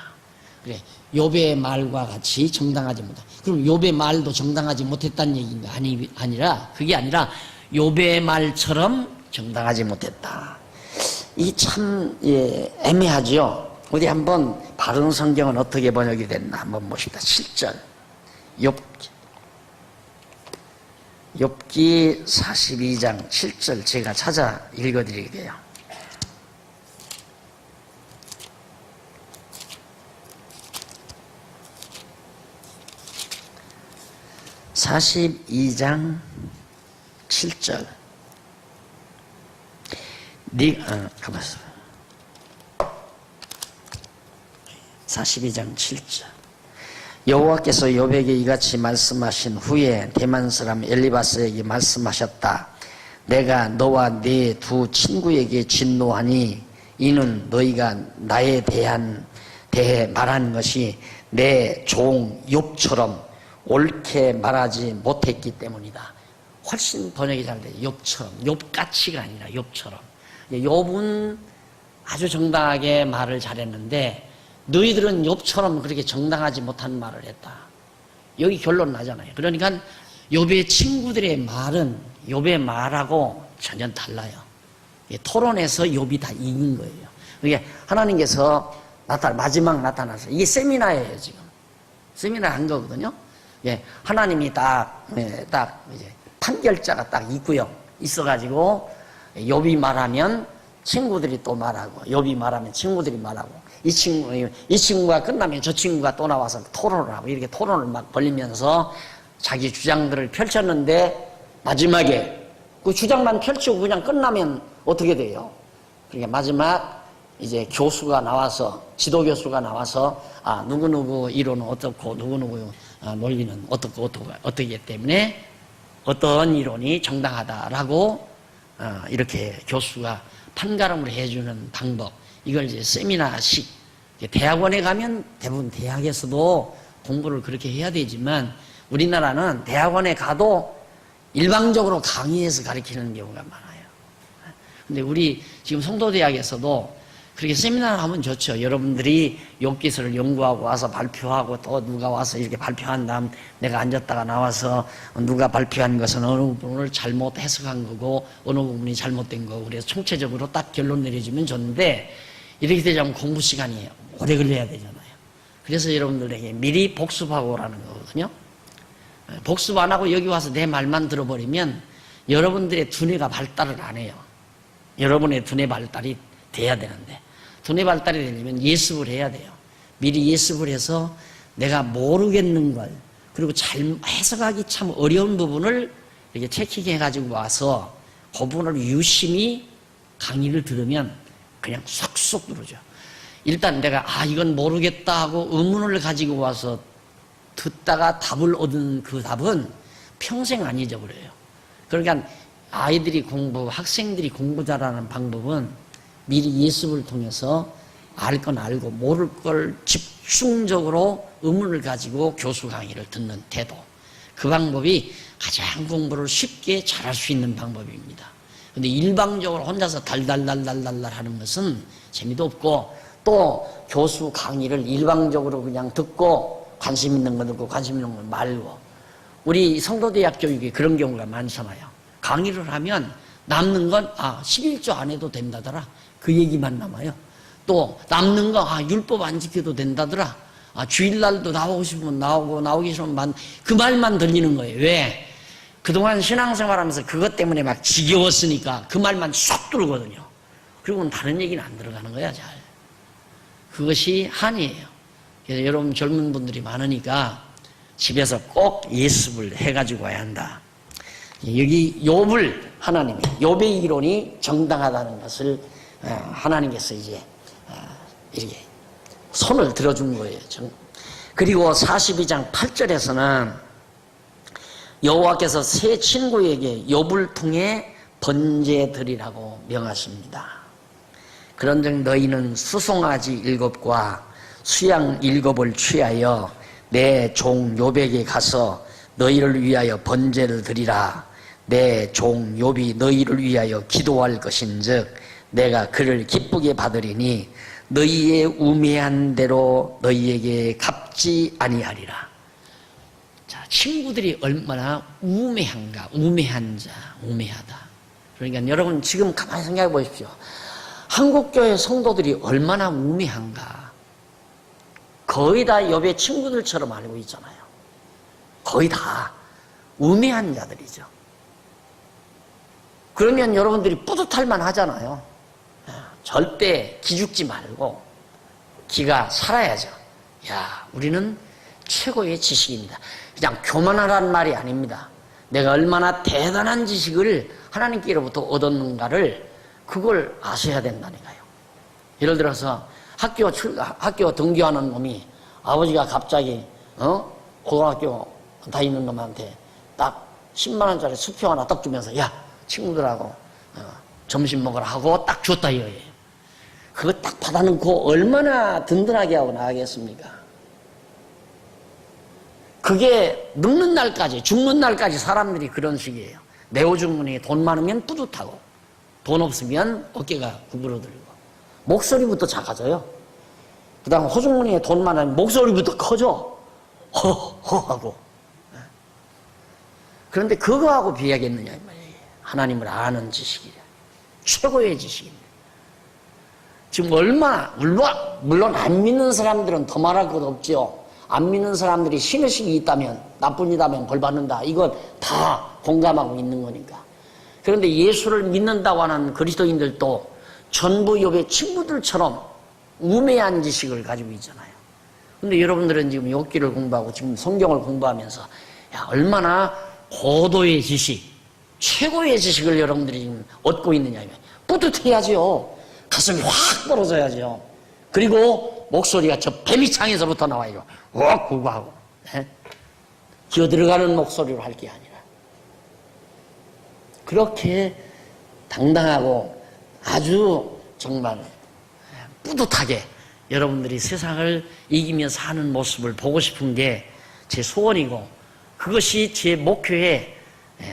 그래, 욥의 말과 같이 정당하지 못함. 그럼 욥의 말도 정당하지 못했다는 얘기인가? 아니라, 그게 아니라 욥의 말처럼 정당하지 못했다. 이 참 애매하죠. 어디 한번 바른 성경은 어떻게 번역이 됐나 한번 봅시다. 7절 욥기 42장 7절 제가 찾아 읽어드릴게요. (42장 7절) 가만있어. 42장 7절. 여호와께서 욥에게 이같이 말씀하신 후에 대만 사람 엘리바스에게 말씀하셨다. 내가 너와 네 두 친구에게 진노하니 이는 너희가 나에 대해 말한 것이 내 종 욥처럼 옳게 말하지 못했기 때문이다. 훨씬 번역이 잘 돼요. 욥처럼. 욥같이가 아니라 욥처럼. 욥은 아주 정당하게 말을 잘했는데 너희들은 욥처럼 그렇게 정당하지 못한 말을 했다. 여기 결론 나잖아요. 그러니까 욥의 친구들의 말은 욥의 말하고 전혀 달라요. 토론에서 욥이 다 이긴 거예요. 이게 하나님께서 마지막 나타나서 이게 세미나예요. 지금 세미나 한 거거든요. 하나님이 딱 이제 판결자가 딱 있고요. 있어가지고 욥이 말하면 친구들이 또 말하고, 욥이 말하면 친구들이 말하고, 이 친구가 끝나면 저 친구가 또 나와서 토론을 하고, 이렇게 토론을 막 벌리면서 자기 주장들을 펼쳤는데 마지막에 그 주장만 펼치고 그냥 끝나면 어떻게 돼요? 그러니까 마지막 이제 교수가 나와서, 지도 교수가 나와서, 누구누구 이론은 어떻고, 누구누구 논리는 어떻기 때문에 어떤 이론이 정당하다라고 이렇게 교수가 판가름을 해주는 방법. 이걸 이제 세미나식. 대학원에 가면 대부분 대학에서도 공부를 그렇게 해야 되지만 우리나라는 대학원에 가도 일방적으로 강의해서 가르치는 경우가 많아요. 근데 우리 지금 성도대학에서도 그렇게 세미나를 하면 좋죠. 여러분들이 욥기서를 연구하고 와서 발표하고 또 누가 와서 이렇게 발표한 다음 내가 앉았다가 나와서 누가 발표한 것은 어느 부분을 잘못 해석한 거고 어느 부분이 잘못된 거고 그래서 총체적으로 딱 결론 내려주면 좋은데 이렇게 되자면 공부 시간이 오래 걸려야 되잖아요. 그래서 여러분들에게 미리 복습하고 오라는 거거든요. 복습 안 하고 여기 와서 내 말만 들어버리면 여러분들의 두뇌가 발달을 안 해요. 여러분의 두뇌 발달이 돼야 되는데 두뇌 발달이 되려면 예습을 해야 돼요. 미리 예습을 해서 내가 모르겠는 걸 그리고 잘 해석하기 참 어려운 부분을 이렇게 체킹해 가지고 와서 그 부분을 유심히 강의를 들으면 그냥 쏙쏙 들어오죠. 일단 내가 이건 모르겠다 하고 의문을 가지고 와서 듣다가 답을 얻은 그 답은 평생 안 잊어버려요. 그러니까 아이들이 학생들이 공부 잘하는 방법은 미리 예습을 통해서 알 건 알고 모를 걸 집중적으로 의문을 가지고 교수 강의를 듣는 태도. 그 방법이 가장 공부를 쉽게 잘할 수 있는 방법입니다. 근데 일방적으로 혼자서 달달달달달 하는 것은 재미도 없고 또 교수 강의를 일방적으로 그냥 듣고 관심 있는 거 듣고 관심 있는 거 말고 우리 성도대학 교육에 그런 경우가 많잖아요. 강의를 하면 남는 건 11조 안 해도 된다더라. 그 얘기만 남아요. 또 남는 거 율법 안 지켜도 된다더라. 주일날도 나오고 싶으면 나오기 싫으면 그 말만 들리는 거예요. 왜? 그동안 신앙생활하면서 그것 때문에 막 지겨웠으니까 그 말만 쏙 들어오거든요. 그리고는 다른 얘기는 안 들어가는 거야 잘. 그것이 한이에요. 그래서 여러분 젊은 분들이 많으니까 집에서 꼭 예습을 해가지고 와야 한다. 여기 욥의 이론이 정당하다는 것을 하나님께서 이제 이렇게 손을 들어준 거예요. 그리고 42장 8절에서는 여호와께서 세 친구에게 욥을 통해 번제 드리라고 명하십니다. 그런즉 너희는 수송아지 7과 수양 7을 취하여 내 종 욥에게 가서 너희를 위하여 번제를 드리라. 내 종 욥이 너희를 위하여 기도할 것인즉 내가 그를 기쁘게 받으리니 너희의 우매한 대로 너희에게 갚지 아니하리라. 자, 친구들이 얼마나 우매한가. 우매한 자, 우매하다. 그러니까 여러분 지금 가만히 생각해 보십시오. 한국교회 성도들이 얼마나 우매한가. 거의 다 욥의 친구들처럼 알고 있잖아요. 거의 다 우매한 자들이죠. 그러면 여러분들이 뿌듯할 만하잖아요. 절대 기죽지 말고 기가 살아야죠. 우리는 최고의 지식입니다. 그냥 교만하라는 말이 아닙니다. 내가 얼마나 대단한 지식을 하나님께로부터 얻었는가를 그걸 아셔야 된다니까요. 예를 들어서 학교 등교하는 놈이 아버지가 갑자기 고등학교 다니는 놈한테 딱 10만 원짜리 수표 하나 딱 주면서 친구들하고 점심 먹으라 하고 딱 줬다 이거예요. 그거 딱 받아놓고 얼마나 든든하게 하고 나가겠습니까? 그게 늙는 날까지 죽는 날까지 사람들이 그런 식이에요. 내오주머니에 돈 많으면 뿌듯하고 돈 없으면 어깨가 구부러들고 목소리부터 작아져요. 그 다음 호주머니에 돈 많으면 목소리부터 커져. 허허하고. 그런데 그거하고 비하겠느냐 이 말이에요. 하나님을 아는 지식이래. 최고의 지식입니다. 지금 얼마나 물론 안 믿는 사람들은 더 말할 것 없죠. 안 믿는 사람들이 신의식이 있다면 나쁜 이다면 벌 받는다. 이건 다 공감하고 있는 거니까. 그런데 예수를 믿는다고 하는 그리스도인들도 전부 욥의 친구들처럼 우매한 지식을 가지고 있잖아요. 근데 여러분들은 지금 욥기를 공부하고 지금 성경을 공부하면서 얼마나 고도의 지식, 최고의 지식을 여러분들이 지금 얻고 있느냐. 뿌듯해야죠. 가슴이 확 벌어져야죠. 그리고 목소리가 저 배미창에서부터 나와요. 욱 구구하고. 기어 들어가는 목소리로 할 게 아니라. 그렇게 당당하고 아주 정말 뿌듯하게 여러분들이 세상을 이기며 사는 모습을 보고 싶은 게 제 소원이고, 그것이 제 목표의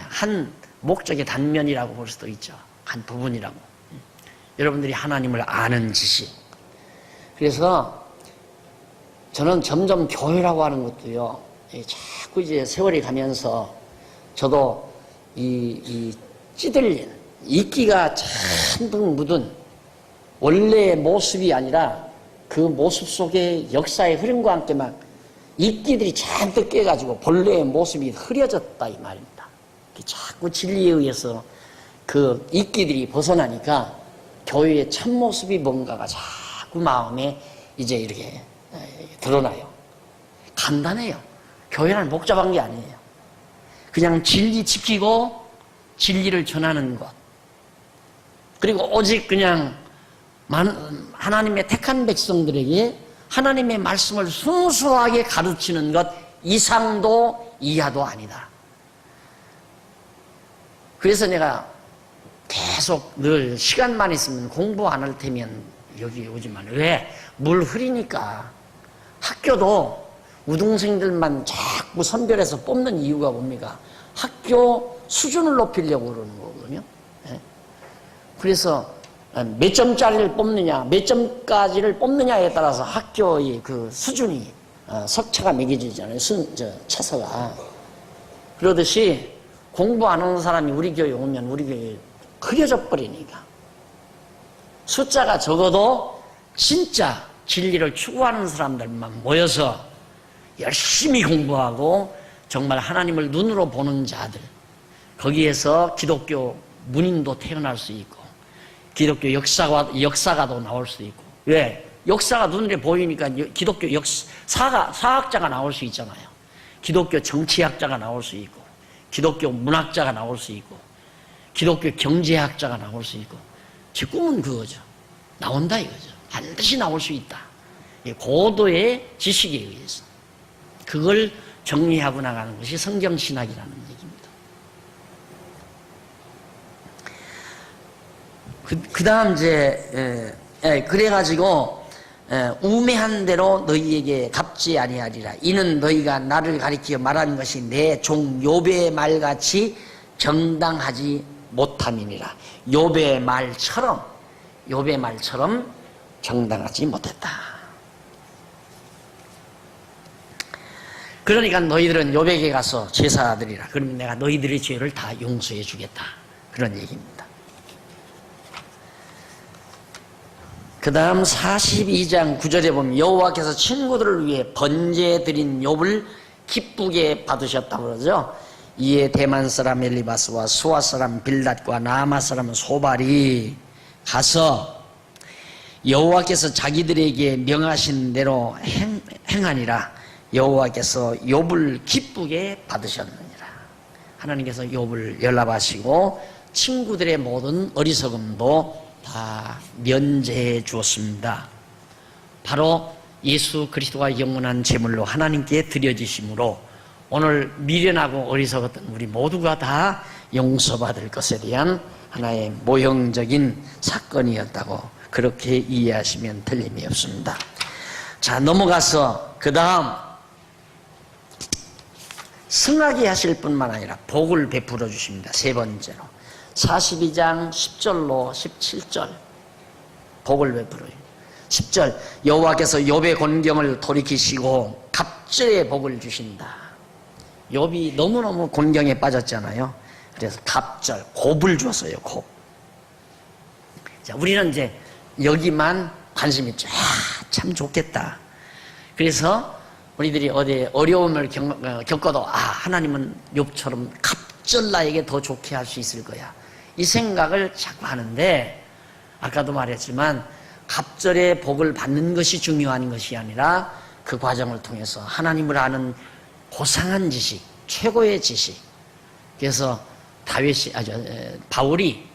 한 목적의 단면이라고 볼 수도 있죠. 한 부분이라고. 여러분들이 하나님을 아는 지식. 그래서 저는 점점 교회라고 하는 것도요, 자꾸 이제 세월이 가면서 저도 이 찌들린 이끼가 잔뜩 묻은 원래의 모습이 아니라 그 모습 속에 역사의 흐름과 함께 막 이끼들이 잔뜩 깨가지고 본래의 모습이 흐려졌다 이 말입니다. 자꾸 진리에 의해서 그 이끼들이 벗어나니까 교회의 참모습이 뭔가가 자꾸 마음에 이제 이렇게 드러나요. 간단해요. 교회는 복잡한 게 아니에요. 그냥 진리 지키고 진리를 전하는 것. 그리고 오직 그냥 하나님의 택한 백성들에게 하나님의 말씀을 순수하게 가르치는 것 이상도 이하도 아니다. 그래서 내가 계속 늘 시간만 있으면 공부 안 할 테면 여기 오지만 왜? 물 흐리니까. 학교도 우등생들만 자꾸 선별해서 뽑는 이유가 뭡니까? 학교 수준을 높이려고 그러는 거거든요. 그래서 몇 점짜리를 뽑느냐, 몇 점까지를 뽑느냐에 따라서 학교의 그 수준이 석차가 매겨지잖아요. 차서가. 그러듯이 공부 안 하는 사람이 우리 교회에 오면 우리 교회에 흐려져 버리니까. 숫자가 적어도 진짜 진리를 추구하는 사람들만 모여서 열심히 공부하고 정말 하나님을 눈으로 보는 자들, 거기에서 기독교 문인도 태어날 수 있고 기독교 역사가도 나올 수 있고. 왜? 역사가 눈에 보이니까 기독교 사학자가 나올 수 있잖아요. 기독교 정치학자가 나올 수 있고 기독교 문학자가 나올 수 있고 기독교 경제학자가 나올 수 있고. 제 꿈은 그거죠. 나온다 이거죠. 반드시 나올 수 있다. 고도의 지식에 의해서 그걸 정리하고 나가는 것이 성경신학이라는 얘기입니다. 그 다음 이제 그래가지고 우매한 대로 너희에게 갚지 아니하리라. 이는 너희가 나를 가리켜 말한 것이 내 종 욥의 말같이 정당하지 못함이니라. 욥의 말처럼 정당하지 못했다. 그러니까 너희들은 욥에게 가서 제사드리라. 그러면 내가 너희들의 죄를 다 용서해 주겠다. 그런 얘기입니다. 그 다음 42장 9절에 보면 여호와께서 친구들을 위해 번제 드린 욥을 기쁘게 받으셨다고 그러죠. 이에 대만 사람 엘리바스와 수아 사람 빌닷과 나아마 사람 소발이 가서 여호와께서 자기들에게 명하신 대로 행하니라. 여호와께서 욥을 기쁘게 받으셨느니라. 하나님께서 욥을 연락하시고 친구들의 모든 어리석음도 다 면제해 주었습니다. 바로 예수 그리스도가 영원한 제물로 하나님께 드려지심으로 오늘 미련하고 어리석었던 우리 모두가 다 용서받을 것에 대한 하나의 모형적인 사건이었다고 그렇게 이해하시면 틀림이 없습니다. 자, 넘어가서 그 다음 승하게 하실 뿐만 아니라 복을 베풀어 주십니다. 세 번째로 42장 10절로 17절 복을 베풀어요. 10절 여호와께서 욥의 곤경을 돌이키시고 갑절의 복을 주신다. 욥이 너무너무 곤경에 빠졌잖아요. 그래서 갑절 곱을 줬어요. 곱. 자, 우리는 이제 여기만 관심이 있죠. 참 좋겠다. 그래서 우리들이 어디 어려움을 겪어도 하나님은 욥처럼 갑절 나에게 더 좋게 할 수 있을 거야. 이 생각을 자꾸 하는데 아까도 말했지만 갑절의 복을 받는 것이 중요한 것이 아니라 그 과정을 통해서 하나님을 아는 고상한 지식, 최고의 지식. 그래서 바울이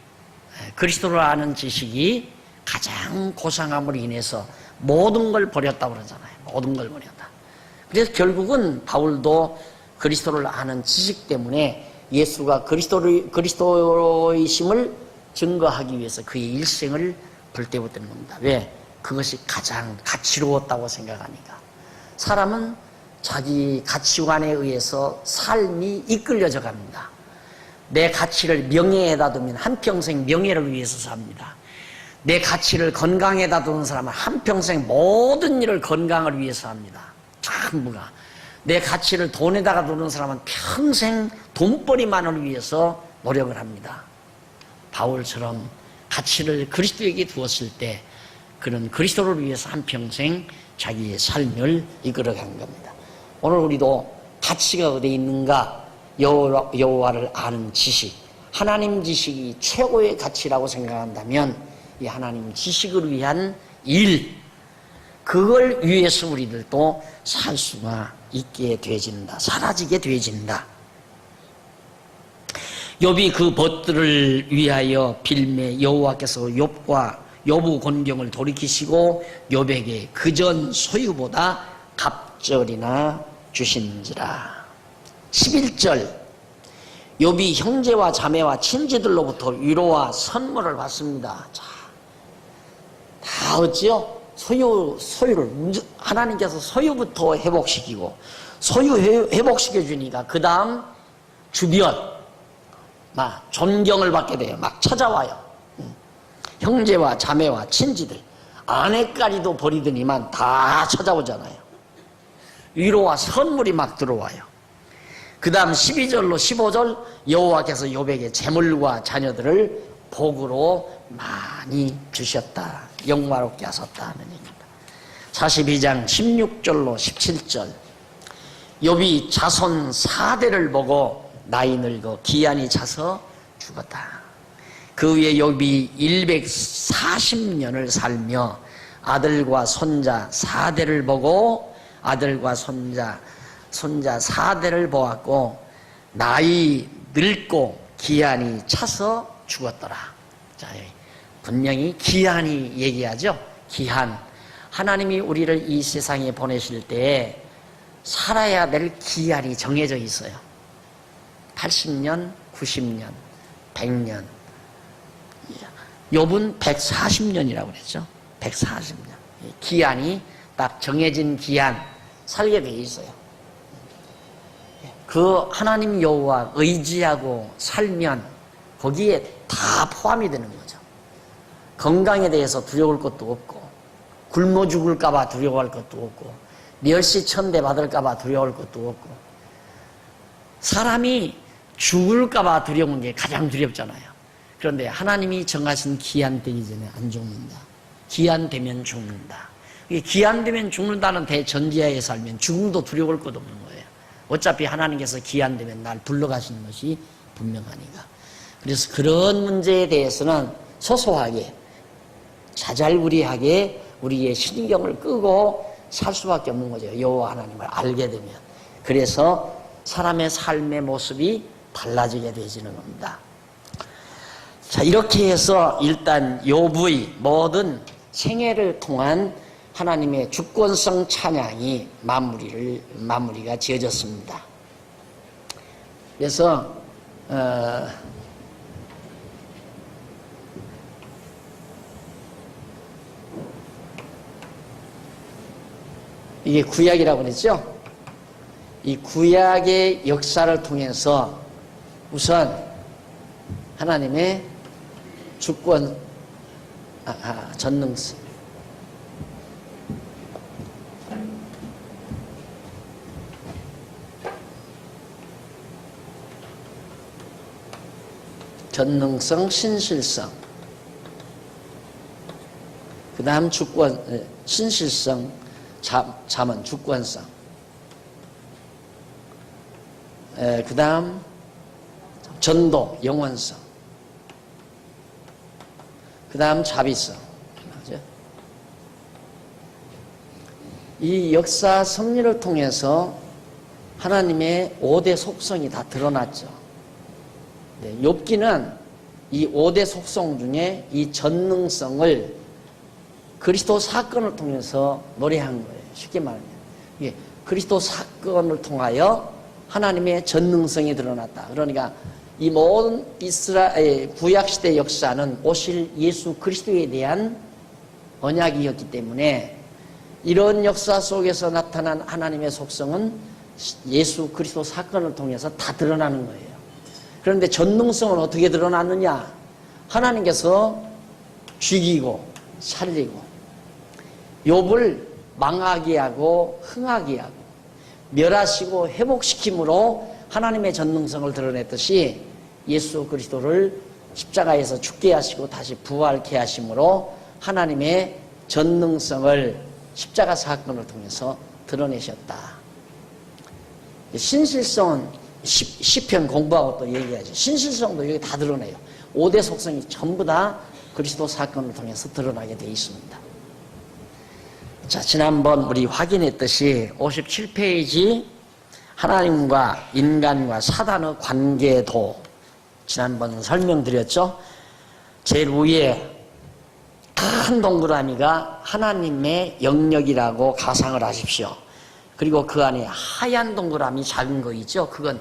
그리스도를 아는 지식이 가장 고상함으로 인해서 모든 걸 버렸다고 그러잖아요. 모든 걸 버렸다. 그래서 결국은 바울도 그리스도를 아는 지식 때문에 예수가 그리스도이심을 증거하기 위해서 그의 일생을 불태웠다는 겁니다. 왜? 그것이 가장 가치로웠다고 생각하니까. 사람은 자기 가치관에 의해서 삶이 이끌려져 갑니다. 내 가치를 명예에다 두면 한평생 명예를 위해서 삽니다. 내 가치를 건강에다 두는 사람은 한평생 모든 일을 건강을 위해서 합니다. 전부가. 내 가치를 돈에다가 두는 사람은 평생 돈벌이만을 위해서 노력을 합니다. 바울처럼 가치를 그리스도에게 두었을 때 그는 그리스도를 위해서 한평생 자기의 삶을 이끌어간 겁니다. 오늘 우리도 가치가 어디에 있는가? 여호와를 아는 지식, 하나님 지식이 최고의 가치라고 생각한다면 이 하나님 지식을 위한 일, 그걸 위해서 우리들도 살 수가 있게 되어진다. 사라지게 되어진다. 욥이 그 벗들을 위하여 빌매 여호와께서 욥의 곤경을 돌이키시고 욥에게 그전 소유보다 갑절이나 주신지라. 11절, 욥이 형제와 자매와 친지들로부터 위로와 선물을 받습니다. 자, 다 어찌요? 소유를 하나님께서 소유부터 회복시키고 소유 회복시켜 주니까 그 다음 주변 막 존경을 받게 돼요. 막 찾아와요. 형제와 자매와 친지들, 아내까지도 버리더니만 다 찾아오잖아요. 위로와 선물이 막 들어와요. 그 다음 12절로 15절, 여호와께서 욥에게 재물과 자녀들을 복으로 많이 주셨다. 영화롭게 하셨다 하는 얘기입니다. 42장 16절로 17절, 욥이 자손 4대를 보고 나이 늙어 기한이 차서 죽었다. 그 후에 욥이 140년을 살며 아들과 손자 4대를 보고 아들과 손자 4대를 보았고 나이 늙고 기한이 차서 죽었더라. 자, 분명히 기한이 얘기하죠. 기한. 하나님이 우리를 이 세상에 보내실 때 살아야 될 기한이 정해져 있어요. 80년, 90년, 100년. 욥은 140년이라고 그랬죠. 140년. 기한이 딱 정해진 기한 살게 돼 있어요. 그 하나님 여호와 의지하고 살면 거기에 다 포함이 되는 거죠. 건강에 대해서 두려울 것도 없고, 굶어 죽을까 봐 두려워할 것도 없고, 멸시천대 받을까 봐 두려울 것도 없고, 사람이 죽을까 봐 두려운 게 가장 두렵잖아요. 그런데 하나님이 정하신 기한 되기 전에 안 죽는다. 기한 되면 죽는다. 기한 되면 죽는다는 대전제하에 살면 죽음도 두려울 것 없는 거예요. 어차피 하나님께서 기한 되면 날 불러가시는 것이 분명하니까. 그래서 그런 문제에 대해서는 소소하게 자잘구리하게 우리의 신경을 끄고 살 수밖에 없는 거죠. 여호와 하나님을 알게 되면. 그래서 사람의 삶의 모습이 달라지게 되어지는 겁니다. 자, 이렇게 해서 일단 욥의 모든 생애를 통한 하나님의 주권성 찬양이 마무리가 지어졌습니다. 그래서 이게 구약이라고 그랬죠? 이 구약의 역사를 통해서 우선 하나님의 주권, 전능성, 전능성, 신실성, 그 다음 주권, 신실성, 잠언, 주권성, 그 다음 전도, 영원성, 그 다음 자비성. 이 역사 섭리를 통해서 하나님의 5대 속성이 다 드러났죠. 네, 욥기는 이 5대 속성 중에 이 전능성을 그리스도 사건을 통해서 노래한 거예요. 쉽게 말하면. 예, 그리스도 사건을 통하여 하나님의 전능성이 드러났다. 그러니까 이 모든 이스라엘 구약시대 역사는 오실 예수 그리스도에 대한 언약이었기 때문에 이런 역사 속에서 나타난 하나님의 속성은 예수 그리스도 사건을 통해서 다 드러나는 거예요. 그런데 전능성은 어떻게 드러났느냐? 하나님께서 죽이고 살리고 욥을 망하게 하고 흥하게 하고 멸하시고 회복시킴으로 하나님의 전능성을 드러냈듯이 예수 그리스도를 십자가에서 죽게 하시고 다시 부활케 하심으로 하나님의 전능성을 십자가 사건을 통해서 드러내셨다. 신실성은 시편 공부하고 또 얘기하죠. 신실성도 여기 다 드러내요. 5대 속성이 전부 다 그리스도 사건을 통해서 드러나게 되어 있습니다. 자, 지난번 우리 확인했듯이 57페이지 하나님과 인간과 사단의 관계도 지난번 설명드렸죠. 제일 위에 큰 동그라미가 하나님의 영역이라고 가상을 하십시오. 그리고 그 안에 하얀 동그라미 작은 거 있죠. 그건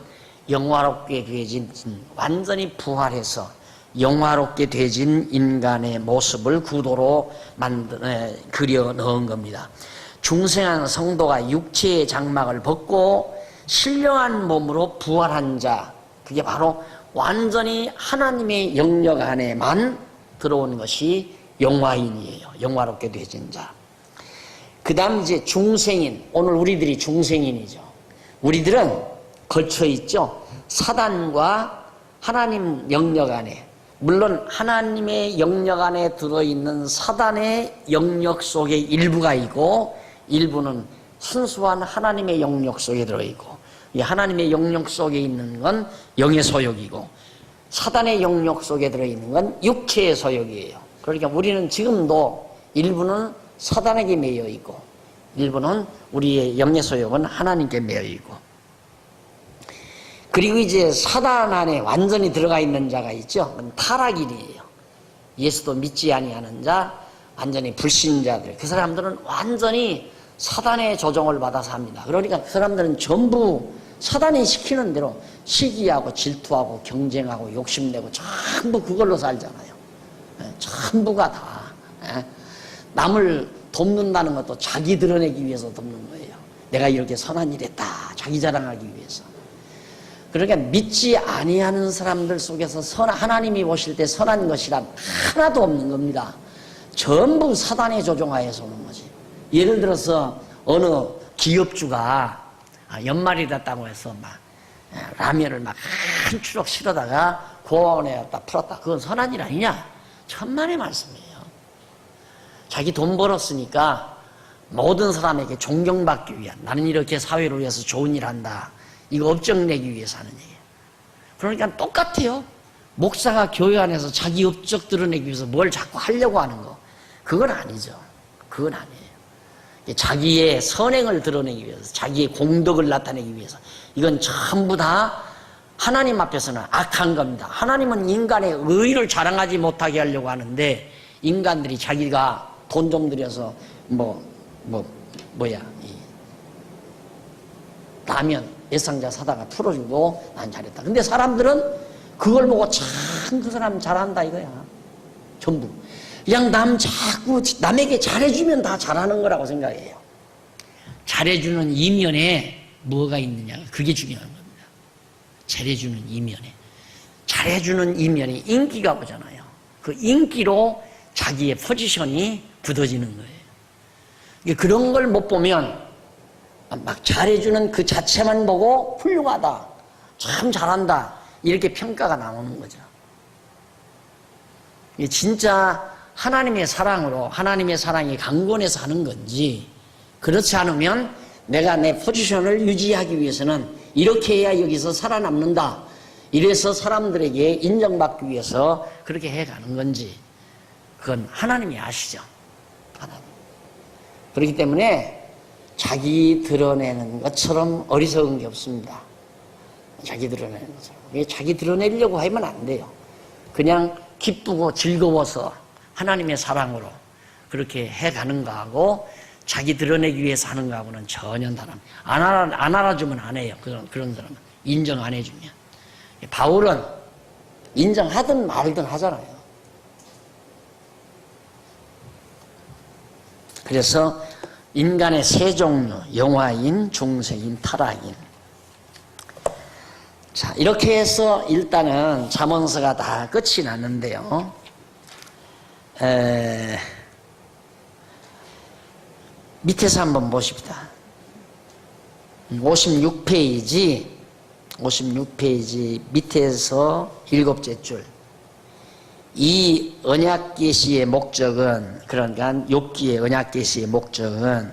영화롭게 되어진, 완전히 부활해서 영화롭게 되어진 인간의 모습을 구도로 그려 넣은 겁니다. 중생한 성도가 육체의 장막을 벗고 신령한 몸으로 부활한 자, 그게 바로 완전히 하나님의 영역 안에만 들어온 것이 영화인이에요. 영화롭게 되어진 자. 그 다음 이제 중생인, 오늘 우리들이 중생인이죠. 우리들은 걸쳐있죠. 사단과 하나님 영역 안에, 물론 하나님의 영역 안에 들어있는 사단의 영역 속에 일부가 있고 일부는 순수한 하나님의 영역 속에 들어있고, 이 하나님의 영역 속에 있는 건 영의 소욕이고 사단의 영역 속에 들어있는 건 육체의 소욕이에요. 그러니까 우리는 지금도 일부는 사단에게 매여 있고 일부는 우리의 영의 소욕은 하나님께 매여 있고, 그리고 이제 사단 안에 완전히 들어가 있는 자가 있죠. 그건 타락인이에요. 예수도 믿지 아니하는 자, 완전히 불신자들, 그 사람들은 완전히 사단의 조종을 받아서 합니다. 그러니까 그 사람들은 전부 사단이 시키는 대로 시기하고 질투하고 경쟁하고 욕심내고 전부 그걸로 살잖아요. 전부가 다. 남을 돕는다는 것도 자기 드러내기 위해서 돕는 거예요. 내가 이렇게 선한 일 했다, 자기 자랑하기 위해서. 그러니까 믿지 아니하는 사람들 속에서 하나님이 보실 때 선한 것이란 하나도 없는 겁니다. 전부 사단의 조종하에서 오는 거지. 예를 들어서 어느 기업주가 연말이 됐다고 해서 막 라면을 막 한 추럭 실어다가 고아원에 갖다 풀었다. 그건 선한 일 아니냐? 천만의 말씀이에요. 자기 돈 벌었으니까 모든 사람에게 존경받기 위한, 나는 이렇게 사회를 위해서 좋은 일 한다, 이거 업적 내기 위해서 하는 얘기예요. 그러니까 똑같아요. 목사가 교회 안에서 자기 업적 드러내기 위해서 뭘 자꾸 하려고 하는 거, 그건 아니죠. 그건 아니에요. 자기의 선행을 드러내기 위해서, 자기의 공덕을 나타내기 위해서, 이건 전부 다 하나님 앞에서는 악한 겁니다. 하나님은 인간의 의를 자랑하지 못하게 하려고 하는데, 인간들이 자기가 돈 좀 들여서 라면 예상자 사다가 풀어주고 난 잘했다. 근데 사람들은 그걸 보고 참 그 사람 잘한다 이거야. 전부 그냥 자꾸 남에게 잘해주면 다 잘하는 거라고 생각해요. 잘해주는 이면에 뭐가 있느냐, 그게 중요한 겁니다. 잘해주는 이면에, 잘해주는 이면에 인기가 오잖아요. 그 인기로 자기의 포지션이 굳어지는 거예요. 그런 걸 못 보면 막 잘해주는 그 자체만 보고 훌륭하다, 참 잘한다, 이렇게 평가가 나오는 거죠. 이게 진짜 하나님의 사랑으로, 하나님의 사랑이 강권해서 하는 건지, 그렇지 않으면 내가 내 포지션을 유지하기 위해서는 이렇게 해야 여기서 살아남는다, 이래서 사람들에게 인정받기 위해서 그렇게 해가는 건지, 그건 하나님이 아시죠. 하나님. 그렇기 때문에 자기 드러내는 것처럼 어리석은 게 없습니다. 자기 드러내는 것처럼. 자기 드러내려고 하면 안 돼요. 그냥 기쁘고 즐거워서 하나님의 사랑으로, 그렇게 해가는 거하고 자기 드러내기 위해서 하는 거하고는 전혀 다릅니다. 안 알아주면 안 해요. 그런 사람은. 인정 안 해주면. 바울은 인정하든 말든 하잖아요. 그래서 인간의 세 종류, 영화인, 중생인, 타락인. 자, 이렇게 해서 일단은 잠언서가 다 끝이 났는데요. 밑에서 한번 보십시다. 56페이지 밑에서 7째 줄. 이 언약계시의 목적은, 그러니까 욥기의 언약계시의 목적은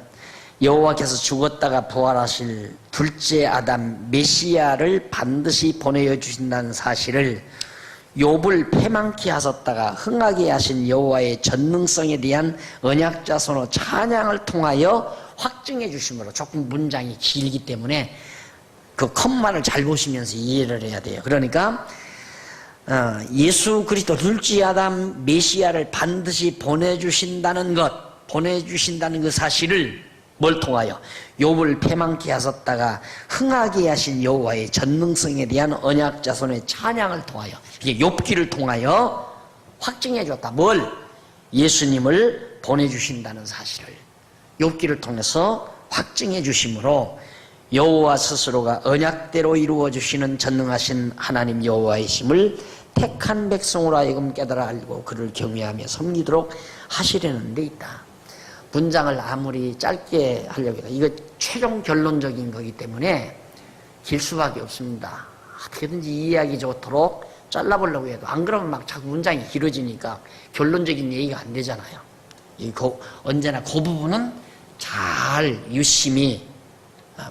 여호와께서 죽었다가 부활하실 둘째 아담 메시아를 반드시 보내어 주신다는 사실을 욥을 패망케 하셨다가 흥하게 하신 여호와의 전능성에 대한 언약 자손의 찬양을 통하여 확증해 주심으로, 조금 문장이 길기 때문에 그 컴마를 잘 보시면서 이해를 해야 돼요. 그러니까 예수 그리스도 둘째 아담 메시아를 반드시 보내주신다는 그 사실을 뭘 통하여? 욥을 패망케 하셨다가 흥하게 하신 여호와의 전능성에 대한 언약 자손의 찬양을 통하여, 이게 욥기를 통하여 확증해 줬다. 뭘? 예수님을 보내주신다는 사실을 욥기를 통해서 확증해 주심으로 여호와 스스로가 언약대로 이루어 주시는 전능하신 하나님 여호와이심을 택한 백성으로 하여금 깨달아 알고 그를 경외하며 섬기도록 하시려는 데 있다. 문장을 아무리 짧게 하려고 해도 이거 최종 결론적인 거기 때문에 길 수밖에 없습니다. 어떻게든지 이해하기 좋도록 잘라보려고 해도 안 그러면 막 자꾸 문장이 길어지니까 결론적인 얘기가 안 되잖아요. 언제나 그 부분은 잘 유심히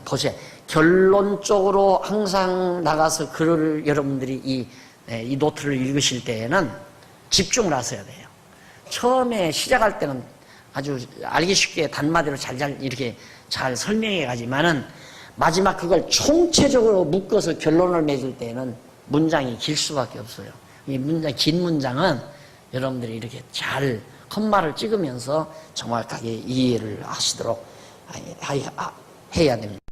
보세요. 결론적으로 항상 나가서 글을 여러분들이 이 노트를 읽으실 때에는 집중을 하셔야 돼요. 처음에 시작할 때는 아주 알기 쉽게 단마디로 이렇게 잘 설명해 가지만은 마지막 그걸 총체적으로 묶어서 결론을 맺을 때는 문장이 길 수밖에 없어요. 긴 문장은 여러분들이 이렇게 잘 컴마를 찍으면서 정확하게 이해를 하시도록 해야 됩니다.